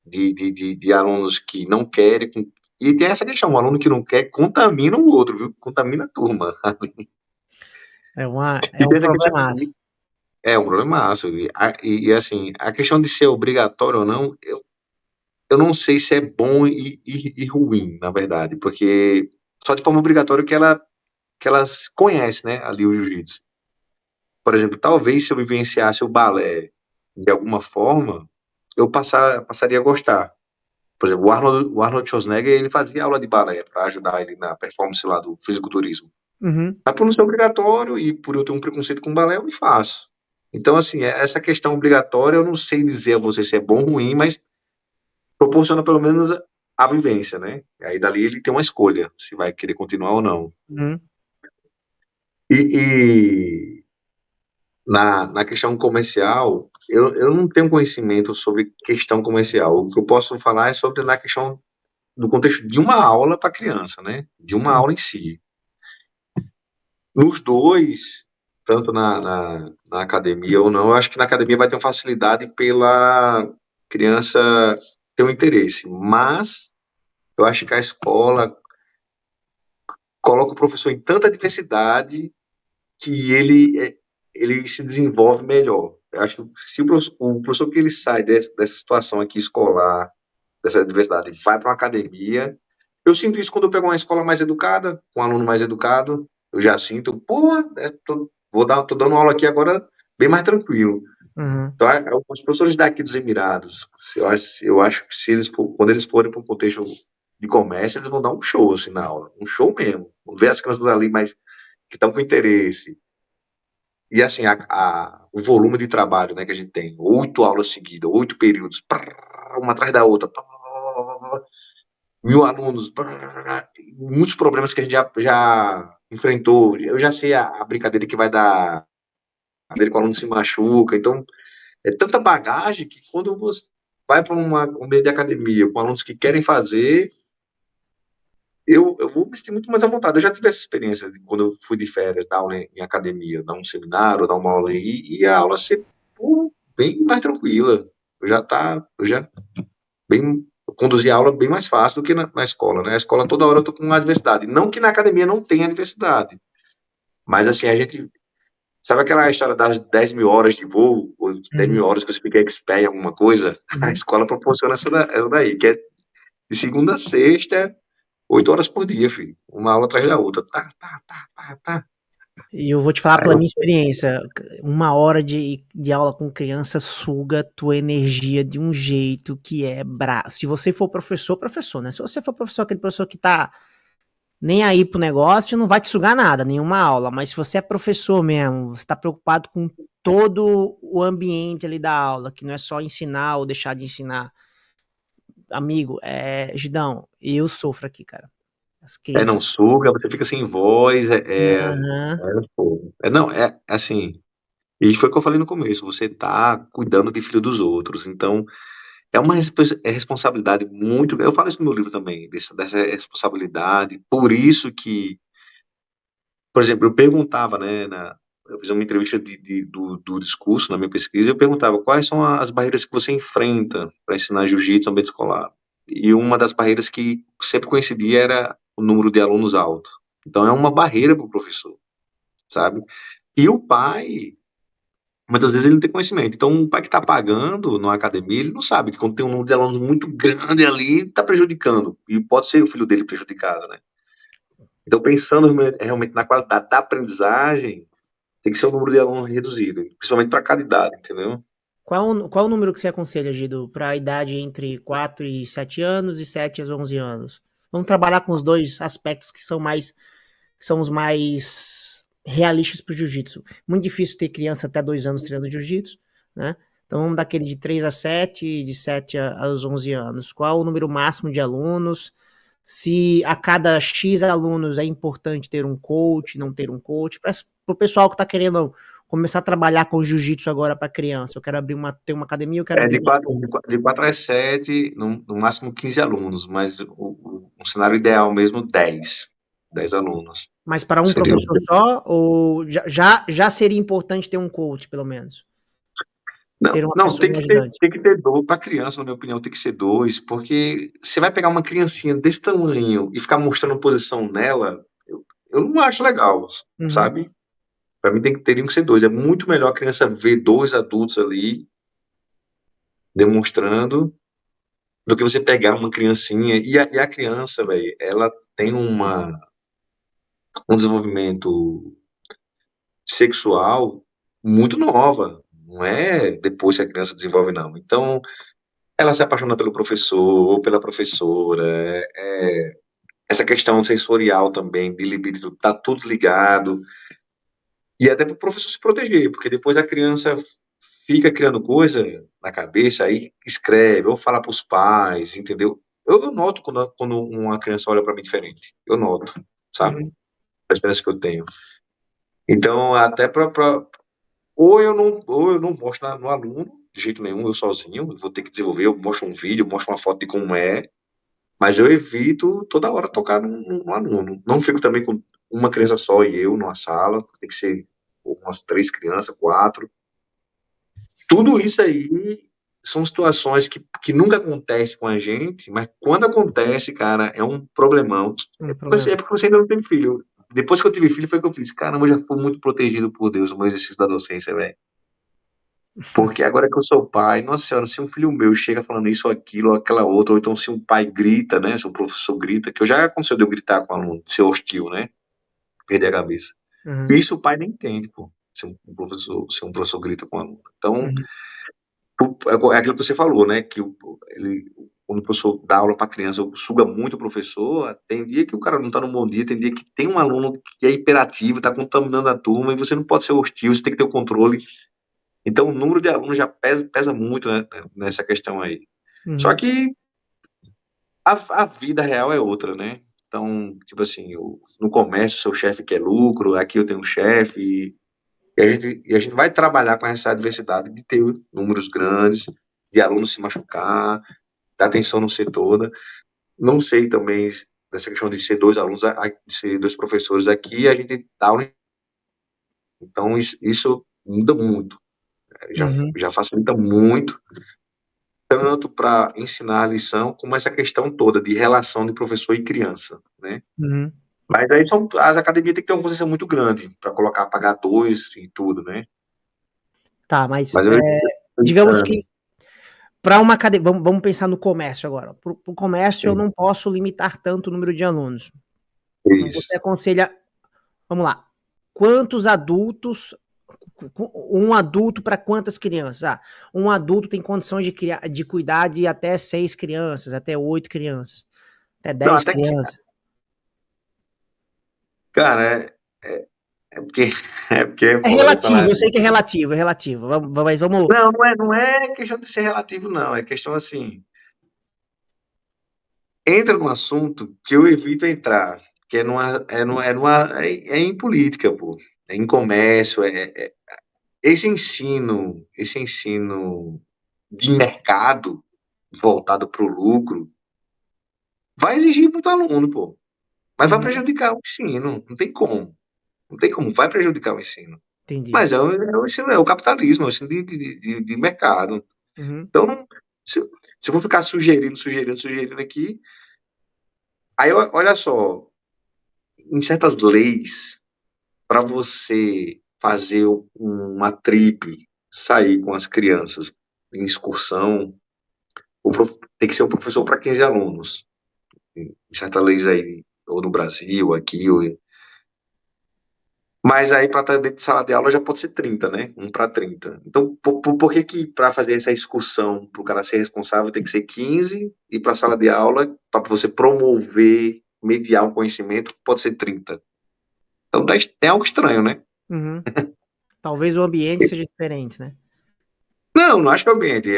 de alunos que não querem. E tem essa questão, um aluno que não quer contamina o outro, viu? Contamina a turma. É E um tem essa questão, problemaço. é um problemaço. Assim, a questão de ser obrigatório ou não, eu não sei se é bom e ruim, na verdade, porque só de forma obrigatória que ela conhece, né, ali o jiu-jitsu. Por exemplo, talvez se eu vivenciasse o balé de alguma forma, eu passaria a gostar. Por exemplo, o Arnold Schwarzenegger, ele fazia aula de balé para ajudar ele na performance lá do fisiculturismo. Uhum, Mas por não ser obrigatório e por eu ter um preconceito com balé, eu não faço. Então, assim, essa questão obrigatória, eu não sei dizer a você se é bom ou ruim, mas proporciona pelo menos a vivência, né? Aí dali ele tem uma escolha, se vai querer continuar ou não. uhum, E na questão comercial, eu não tenho conhecimento sobre questão comercial. O que eu posso falar é sobre na questão do contexto de uma aula para criança, né? De uma uhum, aula em si. Nos dois, tanto na academia ou não, eu acho que na academia vai ter uma facilidade pela criança ter um interesse. Mas eu acho que a escola coloca o professor em tanta diversidade que ele se desenvolve melhor. Eu acho que se o professor que ele sai dessa situação aqui escolar, dessa diversidade, vai para uma academia, eu sinto isso quando eu pego uma escola mais educada, com um aluno mais educado, eu já sinto, pô, tô dando aula aqui agora bem mais tranquilo. uhum. Então, os professores daqui dos Emirados, eu acho que quando eles forem para um contexto de comércio, eles vão dar um show assim na aula, um show mesmo. Vão ver as crianças ali, mas que estão com interesse. E assim, o volume de trabalho, né, que a gente tem, 8 aulas seguidas, 8 períodos, uma atrás da outra, 1.000 alunos, muitos problemas que a gente já enfrentou. Eu já sei a brincadeira que vai dar, a brincadeira que o aluno se machuca. Então, é tanta bagagem que quando você vai para um meio de academia com alunos que querem fazer, eu vou me sentir muito mais à vontade. Eu já tive essa experiência de quando eu fui de férias, dar aula em academia, dar um seminário, dar uma aula aí, e a aula ser pô, bem mais tranquila. Eu já bem conduzir a aula bem mais fácil do que na escola, né? A escola toda hora eu tô com uma adversidade. Não que na academia não tenha adversidade, mas assim, a gente sabe aquela história das 10.000 horas de voo, ou 10.000 Uhum, horas que você fica expert em alguma coisa? A uhum. escola proporciona essa daí, que é de segunda a sexta, 8 horas por dia, filho. Uma aula atrás da outra. Tá, tá, tá, tá, tá. E eu vou te falar Aí pela eu, minha experiência, uma hora de aula com criança suga tua energia de um jeito que é brabo. Se você for professor, professor, né? Se você for professor, aquele professor que tá nem aí pro negócio, não vai te sugar nada, nenhuma aula. Mas se você é professor mesmo, você tá preocupado com todo o ambiente ali da aula, que não é só ensinar ou deixar de ensinar. Amigo, Gidão, eu sofro aqui, cara. As crianças. não suga, você fica sem voz, Aham. pô. Não, é assim, e foi o que eu falei no começo, você tá cuidando de filho dos outros, então é uma responsabilidade muito. Eu falo isso no meu livro também, dessa responsabilidade. Por isso que, por exemplo, eu perguntava, né, eu fiz uma entrevista do discurso na minha pesquisa, e eu perguntava quais são as barreiras que você enfrenta para ensinar jiu-jitsu no ambiente escolar. E uma das barreiras que sempre coincidia era o número de alunos alto. Então é uma barreira para o professor, sabe? E o pai, muitas vezes ele não tem conhecimento. Então, o pai que está pagando numa academia, ele não sabe que quando tem um número de alunos muito grande ali, está prejudicando. E pode ser o filho dele prejudicado, né? Então, pensando realmente na qualidade da aprendizagem, tem que ser um número de alunos reduzido, principalmente para cada idade, entendeu? Qual o número que você aconselha, Gido, para a idade entre 4 e 7 anos e 7 a 11 anos? Vamos trabalhar com os dois aspectos que são os mais realistas para o jiu-jitsu. Muito difícil ter criança até 2 anos treinando jiu-jitsu, né? Então vamos daquele de 3 a 7, de 7 aos 11 anos. Qual o número máximo de alunos? Se a cada X alunos é importante ter um coach, não ter um coach, para o pessoal que está querendo começar a trabalhar com jiu-jitsu agora para criança. Eu quero ter uma academia, eu quero É abrir de uma 4, turma. de 4 a 7, no máximo 15 alunos, mas um cenário ideal mesmo, 10 alunos. Mas para um Seria. professor só, ou já seria importante ter um coach, pelo menos? Não, Ter uma não, pessoa, tem um que ter, ajudante. tem que ter dois. Para criança, na minha opinião, tem que ser dois, porque você vai pegar uma criancinha desse tamanho e ficar mostrando posição nela, eu não acho legal, Uhum. sabe? Para mim teriam que ser dois. É muito melhor a criança ver dois adultos ali demonstrando do que você pegar uma criancinha. E a criança, velho, ela tem um desenvolvimento sexual muito nova. Não é depois que a criança desenvolve, não. Então, ela se apaixona pelo professor ou pela professora, essa questão sensorial também, de libido, tá tudo ligado. E até para o professor se proteger, porque depois a criança fica criando coisa na cabeça, aí escreve, ou fala para os pais, entendeu? Eu noto quando uma criança olha para mim diferente. Eu noto, sabe? Uhum, A experiência que eu tenho. Então, até ou eu não mostro no aluno, de jeito nenhum, eu sozinho, eu vou ter que desenvolver, eu mostro um vídeo, eu mostro uma foto de como é, mas eu evito toda hora tocar no aluno. Não fico também com uma criança só e eu numa sala, tem que ser umas 3 crianças, 4. Tudo isso aí são situações que nunca acontecem com a gente, mas quando acontece, cara, é um problemão. um problema. É porque você ainda não tem filho. Depois que eu tive filho, foi que eu fiz. Caramba, eu já fui muito protegido por Deus no meu exercício da docência, velho. Porque agora que eu sou pai, nossa senhora, se um filho meu chega falando isso ou aquilo, ou aquela outra, ou então se um pai grita, né? Se um professor grita, que eu já aconteceu de eu gritar com o aluno, de ser hostil, né? Perder a cabeça. Uhum, Isso o pai nem entende, pô. Se um professor grita com o aluno. Então, uhum, é aquilo que você falou, né? Que quando o professor dá aula para criança, suga muito o professor, tem dia que o cara não está num bom dia, tem dia que tem um aluno que é hiperativo, está contaminando a turma, e você não pode ser hostil, você tem que ter o controle. Então, o número de alunos já pesa muito, né, nessa questão aí. Só uhum, que a vida real é outra, né? Então, tipo assim, no comércio, seu chefe quer lucro, aqui eu tenho um chefe, e a gente vai trabalhar com essa adversidade de ter números grandes, de alunos se machucar, da atenção não ser toda. Não sei também dessa questão de ser 2 alunos, de ser 2 professores aqui, a gente dá aula. Então, isso muda muito, uhum, já facilita muito, tanto para ensinar a lição, como essa questão toda de relação de professor e criança, né? uhum. Mas aí as academias têm que ter uma consciência muito grande para colocar, pagar dois e tudo, né? Tá, mas Mas eu estou digamos evitando que para uma academia, vamos pensar no comércio agora. Para o comércio, eu sim, não posso limitar tanto o número de alunos. Então, isso. você aconselha, vamos lá, quantos adultos, um adulto para quantas crianças? Ah, um adulto tem condições de, criar, de cuidar de até 6 crianças, até 8 crianças, até Não, dez até que, crianças. cara, é porque, é porque é É foda falar relativo, eu sei assim. que é relativo, mas vamos. Não, não é questão de ser relativo, não. É questão assim, entra num assunto que eu evito entrar, que é em política, pô. É em comércio, esse ensino de mercado voltado para o lucro, vai exigir muito aluno, pô. Mas vai Uhum, prejudicar o ensino. Não tem como. Não tem como. Vai prejudicar o ensino. entendi. Mas é o ensino, é o capitalismo, é o ensino de mercado. Uhum, Então, se, se eu vou ficar sugerindo aqui, aí olha só, em certas leis, para você fazer uma trip, sair com as crianças em excursão, tem que ser um professor para 15 alunos. Em certas leis aí, ou no Brasil, aqui, mas aí para estar dentro de sala de aula já pode ser 30, né? 1 para 30. Então, por que para fazer essa excursão, para o cara ser responsável, tem que ser 15 e para a sala de aula, para você promover, mediar o conhecimento, pode ser 30? Então tem algo estranho, né? uhum. Talvez o ambiente seja diferente, né? Não, não acho que é o ambiente.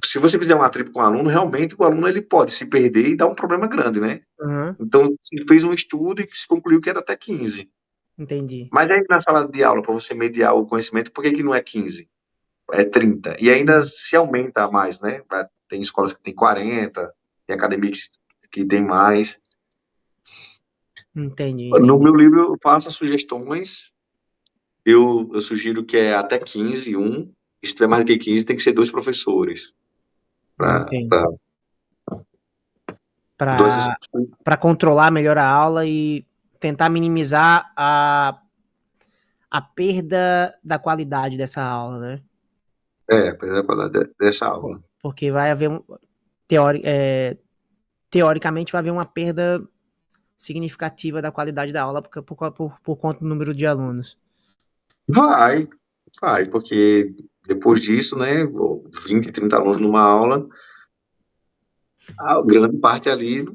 Se você fizer uma trip com o aluno, realmente o aluno ele pode se perder e dar um problema grande, né? Uhum, Então, se fez um estudo e se concluiu que era até 15. entendi. Mas aí na sala de aula, para você mediar o conhecimento, por que não é 15? É 30. E ainda Uhum, se aumenta mais, né? Tem escolas que tem 40, tem academias que tem mais. entendi, No entendi. meu livro eu faço as sugestões, eu sugiro que é até 15, e se tiver mais do que 15, tem que ser 2 professores. Pra, Entendi. pra, dois, Para controlar melhor a aula e tentar minimizar a perda da qualidade dessa aula, né? dessa aula. Porque vai haver teori, é, teoricamente vai haver uma perda significativa da qualidade da aula por conta do número de alunos. Vai. Faz, porque depois disso, né, 20, 30 alunos numa aula, a grande parte ali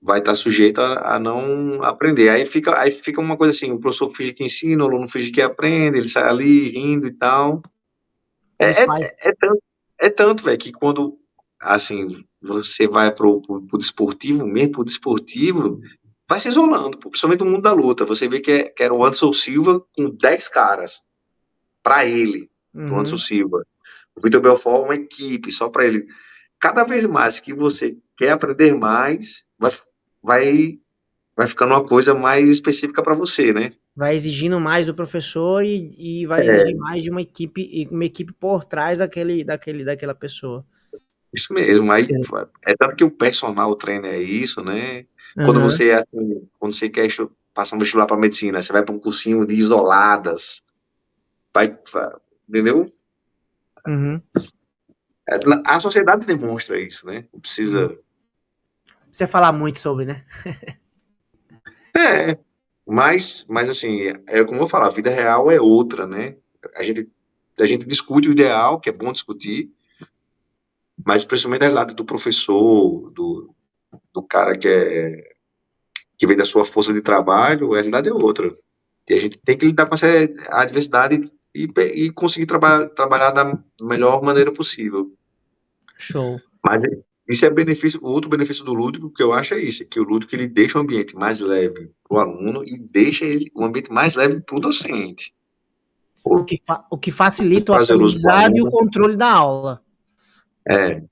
vai estar sujeito a não aprender. Aí fica uma coisa assim, o professor finge que ensina, o aluno finge que aprende, ele sai ali rindo e tal. E os É, é, pais. é tanto, é tanto, velho, que quando, assim, você vai pro desportivo, mesmo pro desportivo, vai se isolando, pô, principalmente no mundo da luta. Você vê que era o Anderson Silva com 10 caras, pra ele, pro Anderson Uhum. Silva. O Vitor Belfort, uma equipe só pra ele. Cada vez mais que você quer aprender mais, vai, vai ficando uma coisa mais específica para você, né? Vai exigindo mais do professor e vai exigir É, mais de uma equipe por trás daquela pessoa. isso mesmo. Aí Sim. é tanto que o personal trainer é isso, né? Quando Aham. você assim, quando você quer passar um vestibular para medicina, você vai para um cursinho de isoladas, entendeu? Uhum. A sociedade demonstra isso, né? Não Uhum. precisa. Você falar muito sobre, né? É, mas assim, é como eu falo, a vida real é outra, né? A gente, a gente discute o ideal, que é bom discutir, mas principalmente da lado do professor, do cara que vem da sua força de trabalho, a realidade é outra. E a gente tem que lidar com essa adversidade e conseguir trabalhar da melhor maneira possível. Show. Mas isso é benefício, o outro benefício do lúdico que eu acho é isso, que o lúdico ele deixa o ambiente mais leve para o aluno e deixa o ambiente mais leve para o docente. O O que, o que facilita o prazeroso para o aprendizado e o aluno. controle da aula. É,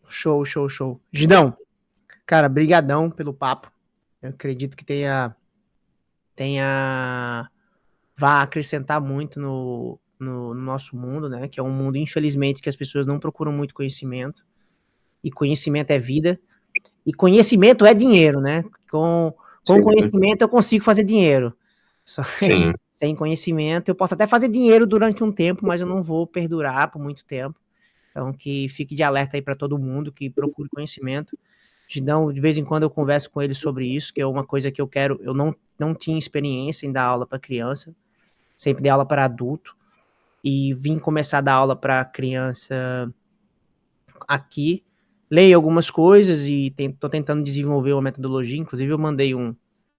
Show, show, show. Gidão, cara, brigadão pelo papo. Eu acredito que tenha vá acrescentar muito no nosso mundo, né? Que é um mundo, infelizmente, que as pessoas não procuram muito conhecimento. E conhecimento é vida. E conhecimento é dinheiro, né? Com sim, conhecimento eu consigo fazer dinheiro. Só sim. sem conhecimento eu posso até fazer dinheiro durante um tempo, mas eu não vou perdurar por muito tempo. Então que fique de alerta aí para todo mundo que procure conhecimento. Gidão, de vez em quando eu converso com ele sobre isso, que é uma coisa que eu quero. Eu não tinha experiência em dar aula para criança, sempre dei aula para adulto e vim começar a dar aula para criança aqui. Leio algumas coisas e estou tentando desenvolver uma metodologia. Inclusive, eu mandei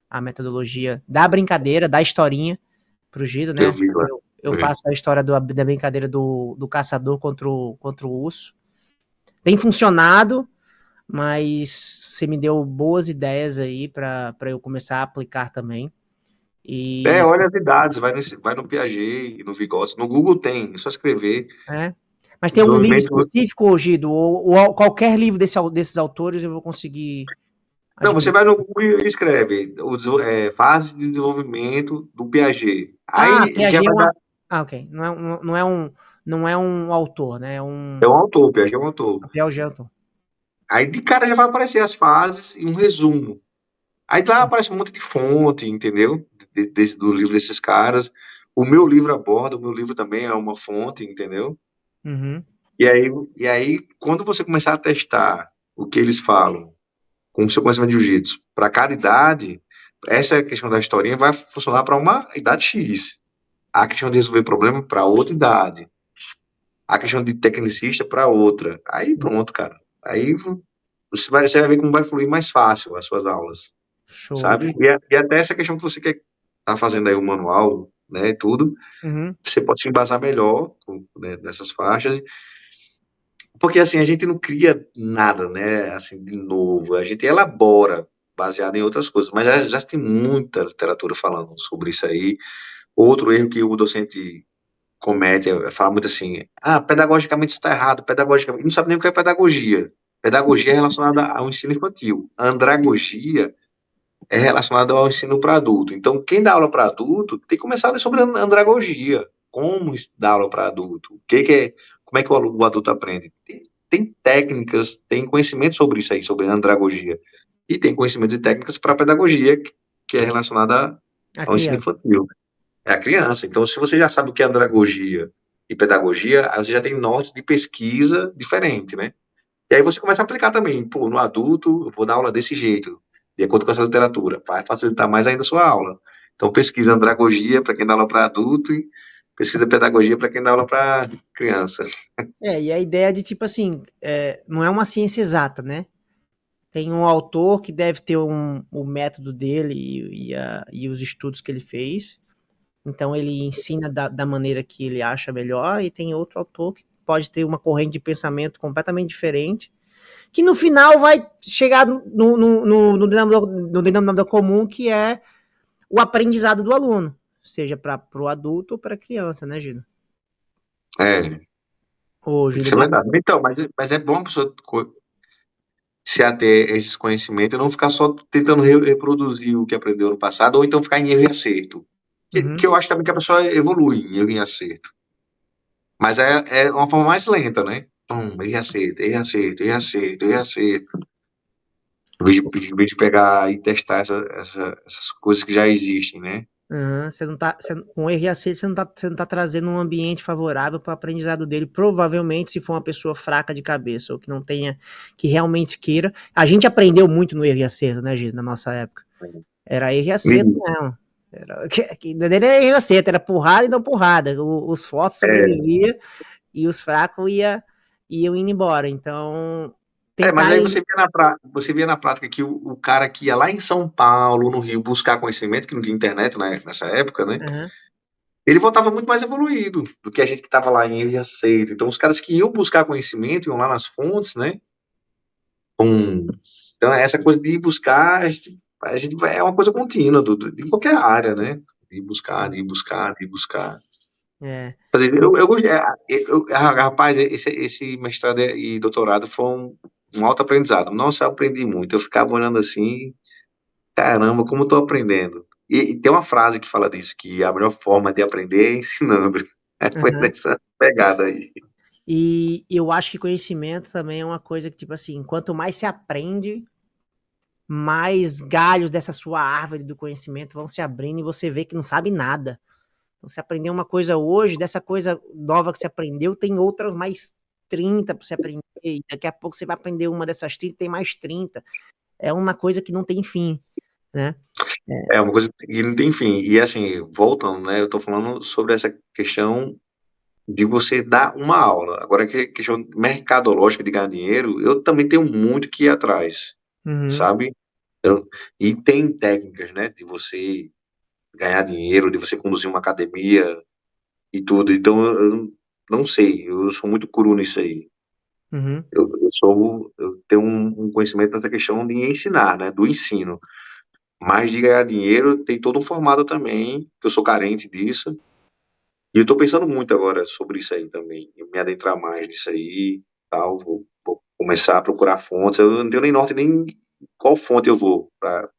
a metodologia da brincadeira, da historinha, para o Gido, Eu né? vi lá. Eu faço a história da brincadeira do caçador contra o urso. Tem funcionado, mas você me deu boas ideias aí para eu começar a aplicar também. É, E olha as idades, vai no Piaget, no Vygotsky, no Google tem, é só escrever. é. Mas tem algum livro Desenvolvimento. específico, Gido, ou qualquer livro desses autores eu vou conseguir Não, você adquirir? vai no Google e escreve fase de desenvolvimento do Piaget. Ah, Aí já Piaget é vai dar. uma. Ah, ok. Não é um autor, né? É É um autor, Piaget é um autor. Piaget é um autor. Aí de cara já vai aparecer as fases e um resumo. Aí lá aparece um monte de fonte, entendeu? Do livro desses caras. O meu livro aborda, o meu livro também é uma fonte, entendeu? Uhum. E aí, e aí quando você começar a testar o que eles falam com o seu conhecimento de jiu-jitsu para cada idade, essa questão da historinha vai funcionar para uma idade X. A questão de resolver problema para outra idade. A questão de tecnicista para outra. Aí pronto, cara. Aí você vai ver como vai fluir mais fácil as suas aulas, Show, sabe? show. E até essa questão que você quer tá fazendo aí o manual, né, tudo, Uhum. você pode se embasar melhor, né, nessas faixas, porque assim a gente não cria nada, né, assim de novo, a gente elabora baseado em outras coisas, mas já tem muita literatura falando sobre isso aí. Outro erro que o docente comete é falar muito assim, pedagogicamente está errado, pedagogicamente, não sabe nem o que é pedagogia. Pedagogia é relacionada ao ensino infantil. A andragogia é relacionada ao ensino para adulto. Então, quem dá aula para adulto tem que começar a ler sobre andragogia, como dar aula para adulto, como é que o adulto aprende. Tem técnicas, tem conhecimento sobre isso aí, sobre andragogia. E tem conhecimentos e técnicas para pedagogia, que é relacionada A ao ensino criança. infantil. É a criança. Então, se você já sabe o que é andragogia e pedagogia, aí você já tem norte de pesquisa diferente, né? E aí você começa a aplicar também. Pô, no adulto, eu vou dar aula desse jeito, de acordo com essa literatura. Vai facilitar mais ainda a sua aula. Então, pesquisa andragogia para quem dá aula para adulto e pesquisa pedagogia para quem dá aula para criança. E a ideia de, tipo assim, não é uma ciência exata, né? Tem um autor que deve ter o método dele e os estudos que ele fez. Então ele ensina da maneira que ele acha melhor, e tem outro autor que pode ter uma corrente de pensamento completamente diferente, que no final vai chegar no denominador comum, que é o aprendizado do aluno, seja para o adulto ou para a criança, né, Gino? É, Ô, Júlio, isso é verdade. Então, mas é bom a pessoa se ater a esses conhecimentos e não ficar só tentando reproduzir o que aprendeu no passado, ou então ficar em erro e acerto. Que Uhum. eu acho também que a pessoa evolui em erro e acerto. Mas é uma forma mais lenta, né? Erro e acerto, erro e acerto, erro e acerto, erro e acerto. Em vez de pegar e testar essas coisas que já existem, né? Uhum. Com erro e acerto, você não tá trazendo um ambiente favorável para o aprendizado dele. Provavelmente, se for uma pessoa fraca de cabeça ou que não tenha, que realmente queira. A gente aprendeu muito no erro e acerto, né, Gino, na nossa época. Era erro e acerto E, mesmo. Não era erro e acerto, era porrada e não porrada. Os fortes é, sobreviviam e os fracos iam indo embora. Então, mas tentar. aí você via na prática que o cara que ia lá em São Paulo, no Rio, buscar conhecimento, que não tinha internet nessa época, né? Uhum, Ele voltava muito mais evoluído do que a gente que estava lá em erro e acerto. Então, os caras que iam buscar conhecimento, iam lá nas fontes, né? Então, essa coisa de ir buscar, é uma coisa contínua de qualquer área, né? De ir buscar, de ir buscar, de ir buscar. é. Eu gostei. Rapaz, esse mestrado e doutorado foi um alto aprendizado. Nossa, eu aprendi muito. Eu ficava olhando assim, caramba, como eu tô aprendendo. E tem uma frase que fala disso, que a melhor forma de aprender é ensinando. Foi Uhum. nessa pegada aí. E eu acho que conhecimento também é uma coisa que, tipo assim, quanto mais se aprende, mais galhos dessa sua árvore do conhecimento vão se abrindo e você vê que não sabe nada. Então, você aprendeu uma coisa hoje, dessa coisa nova que você aprendeu, tem outras mais 30 para você aprender, e daqui a pouco você vai aprender uma dessas 30, tem mais 30. É uma coisa que não tem fim, né? É uma coisa que não tem fim. E assim, voltando, né? Eu tô falando sobre essa questão de você dar uma aula. Agora, que questão mercadológica de ganhar dinheiro, eu também tenho muito que ir atrás, Uhum, sabe? Eu- e tem técnicas, né, de você ganhar dinheiro, de você conduzir uma academia e tudo. Então, eu não sei, eu sou muito cru nisso aí. uhum, Eu tenho um conhecimento dessa questão de ensinar, né, do ensino. Mas de ganhar dinheiro, tem todo um formato também, que eu sou carente disso. E eu tô pensando muito agora sobre isso aí também, em me adentrar mais nisso aí, tal, vou começar a procurar fontes. Eu não tenho nem norte nem qual fonte eu vou para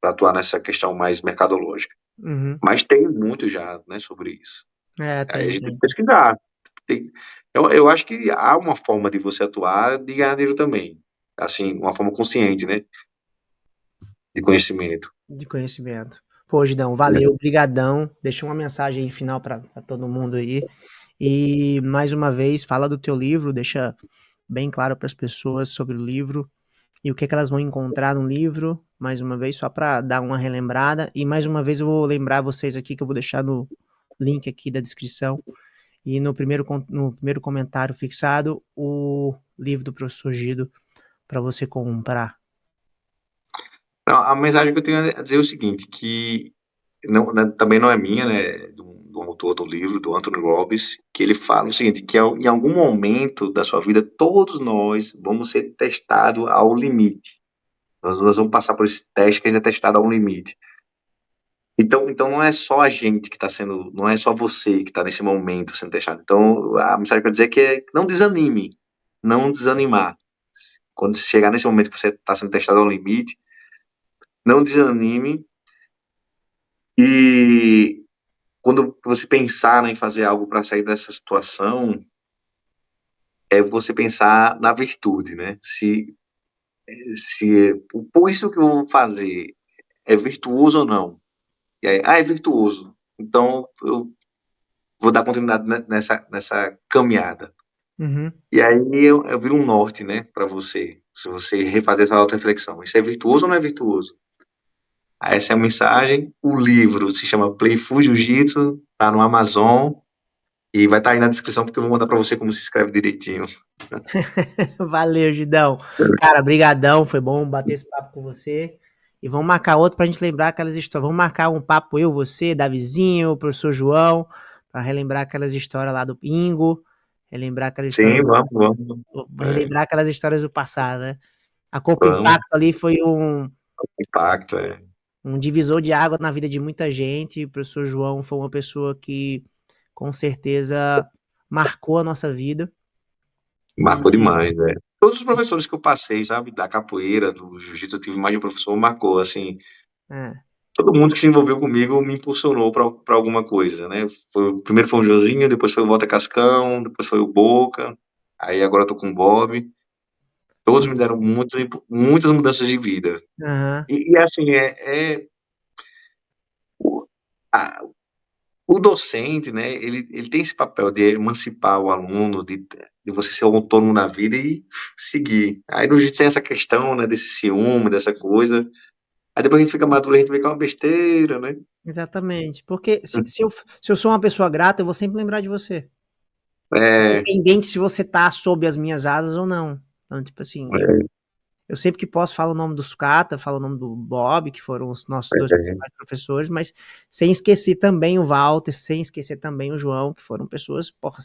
atuar nessa questão mais mercadológica. uhum. Mas tem muito já, né, sobre isso. Aí a Tem, gente tem que tem. pesquisar. Tem, eu acho que há uma forma de você atuar de ganhar dinheiro também. Assim, uma forma consciente, né, de conhecimento. De conhecimento. Pô, Gidão, valeu, brigadão. Deixa uma mensagem aí final para todo mundo aí. E mais uma vez, fala do teu livro, deixa bem claro para as pessoas sobre o livro e o que, que elas vão encontrar no livro. Mais uma vez, só para dar uma relembrada. E mais uma vez, eu vou lembrar vocês aqui que eu vou deixar no link aqui da descrição e no primeiro comentário fixado o livro do professor Gido para você comprar. Não, a mensagem que eu tenho a dizer é o seguinte, que não, também não é minha, né, do autor do livro, do Anthony Robbins, que ele fala o seguinte, que em algum momento da sua vida, todos nós vamos ser testados ao limite. Nós vamos passar por esse teste que a gente é testado ao limite. Então não é só a gente que está sendo, não é só você que está nesse momento sendo testado. Então a mensagem que eu dizer é que não desanime, não desanimar. Quando chegar nesse momento que você está sendo testado ao limite, não desanime e quando você pensar, né, em fazer algo para sair dessa situação, é você pensar na virtude, né? Se por isso que eu vou fazer é virtuoso ou não. E aí, é virtuoso. Então eu vou dar continuidade nessa caminhada. Uhum. E aí eu viro um norte, né, para você. Se você refazer essa auto-reflexão. Isso é virtuoso ou não é virtuoso? Essa é a mensagem. O livro se chama Playful Jiu-Jitsu, tá no Amazon e vai estar aí na descrição porque eu vou mandar para você como se escreve direitinho. Valeu, Gidão. Cara, brigadão, foi bom bater esse papo com você. E vamos marcar outro pra gente lembrar aquelas histórias. Vamos marcar um papo eu, você, Davizinho, o professor João, pra relembrar aquelas histórias lá do Pingo, relembrar aquela história Sim, do, vamos. É, relembrar aquelas histórias do passado, né? A Copa vamos. Impacto ali foi Impacto, é. um divisor de água na vida de muita gente. O professor João foi uma pessoa que com certeza marcou a nossa vida. Marcou E demais, né? Todos os professores que eu passei, sabe, da capoeira, do jiu-jitsu, eu tive mais de um professor, marcou, assim, é, todo mundo que se envolveu comigo me impulsionou para alguma coisa, né? Primeiro foi o Josinho, depois foi o Walter Cascão, depois foi o Boca, aí agora eu tô com o Bob. Todos me deram muitas mudanças de vida. aham, E assim, o, a- o docente, né, ele tem esse papel de emancipar o aluno, de você ser autônomo na vida e seguir. Aí no jiu-jitsu tem essa questão, né, desse ciúme, dessa coisa. Aí depois a gente fica maduro, a gente vê que é uma besteira, né? exatamente. Porque se eu sou uma pessoa grata, eu vou sempre lembrar de você. É, Independente se você tá sob as minhas asas ou não. Então, tipo assim, é, eu sempre que posso falo o nome do Sucata, falo o nome do Bob, que foram os nossos dois principais professores, mas sem esquecer também o Walter, sem esquecer também o João, que foram pessoas, porra,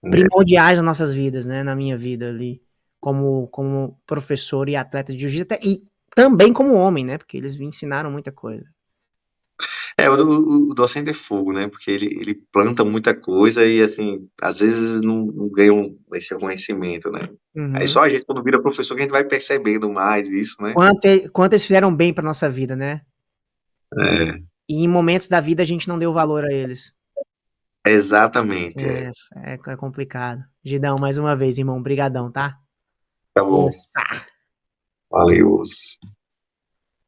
é. primordiais nas nossas vidas, né? Na minha vida ali, como professor e atleta de jiu-jitsu, e também como homem, né? Porque eles me ensinaram muita coisa. O docente é fogo, né? Porque ele planta muita coisa e, assim, às vezes não ganha esse reconhecimento, né? Aí Uhum. só a gente, quando vira professor, que a gente vai percebendo mais isso, né? Quanto eles fizeram bem pra nossa vida, né? É, E em momentos da vida a gente não deu valor a eles. exatamente, é. É complicado. Gidão, mais uma vez, irmão, brigadão, tá? Tá bom. Força! Valeu.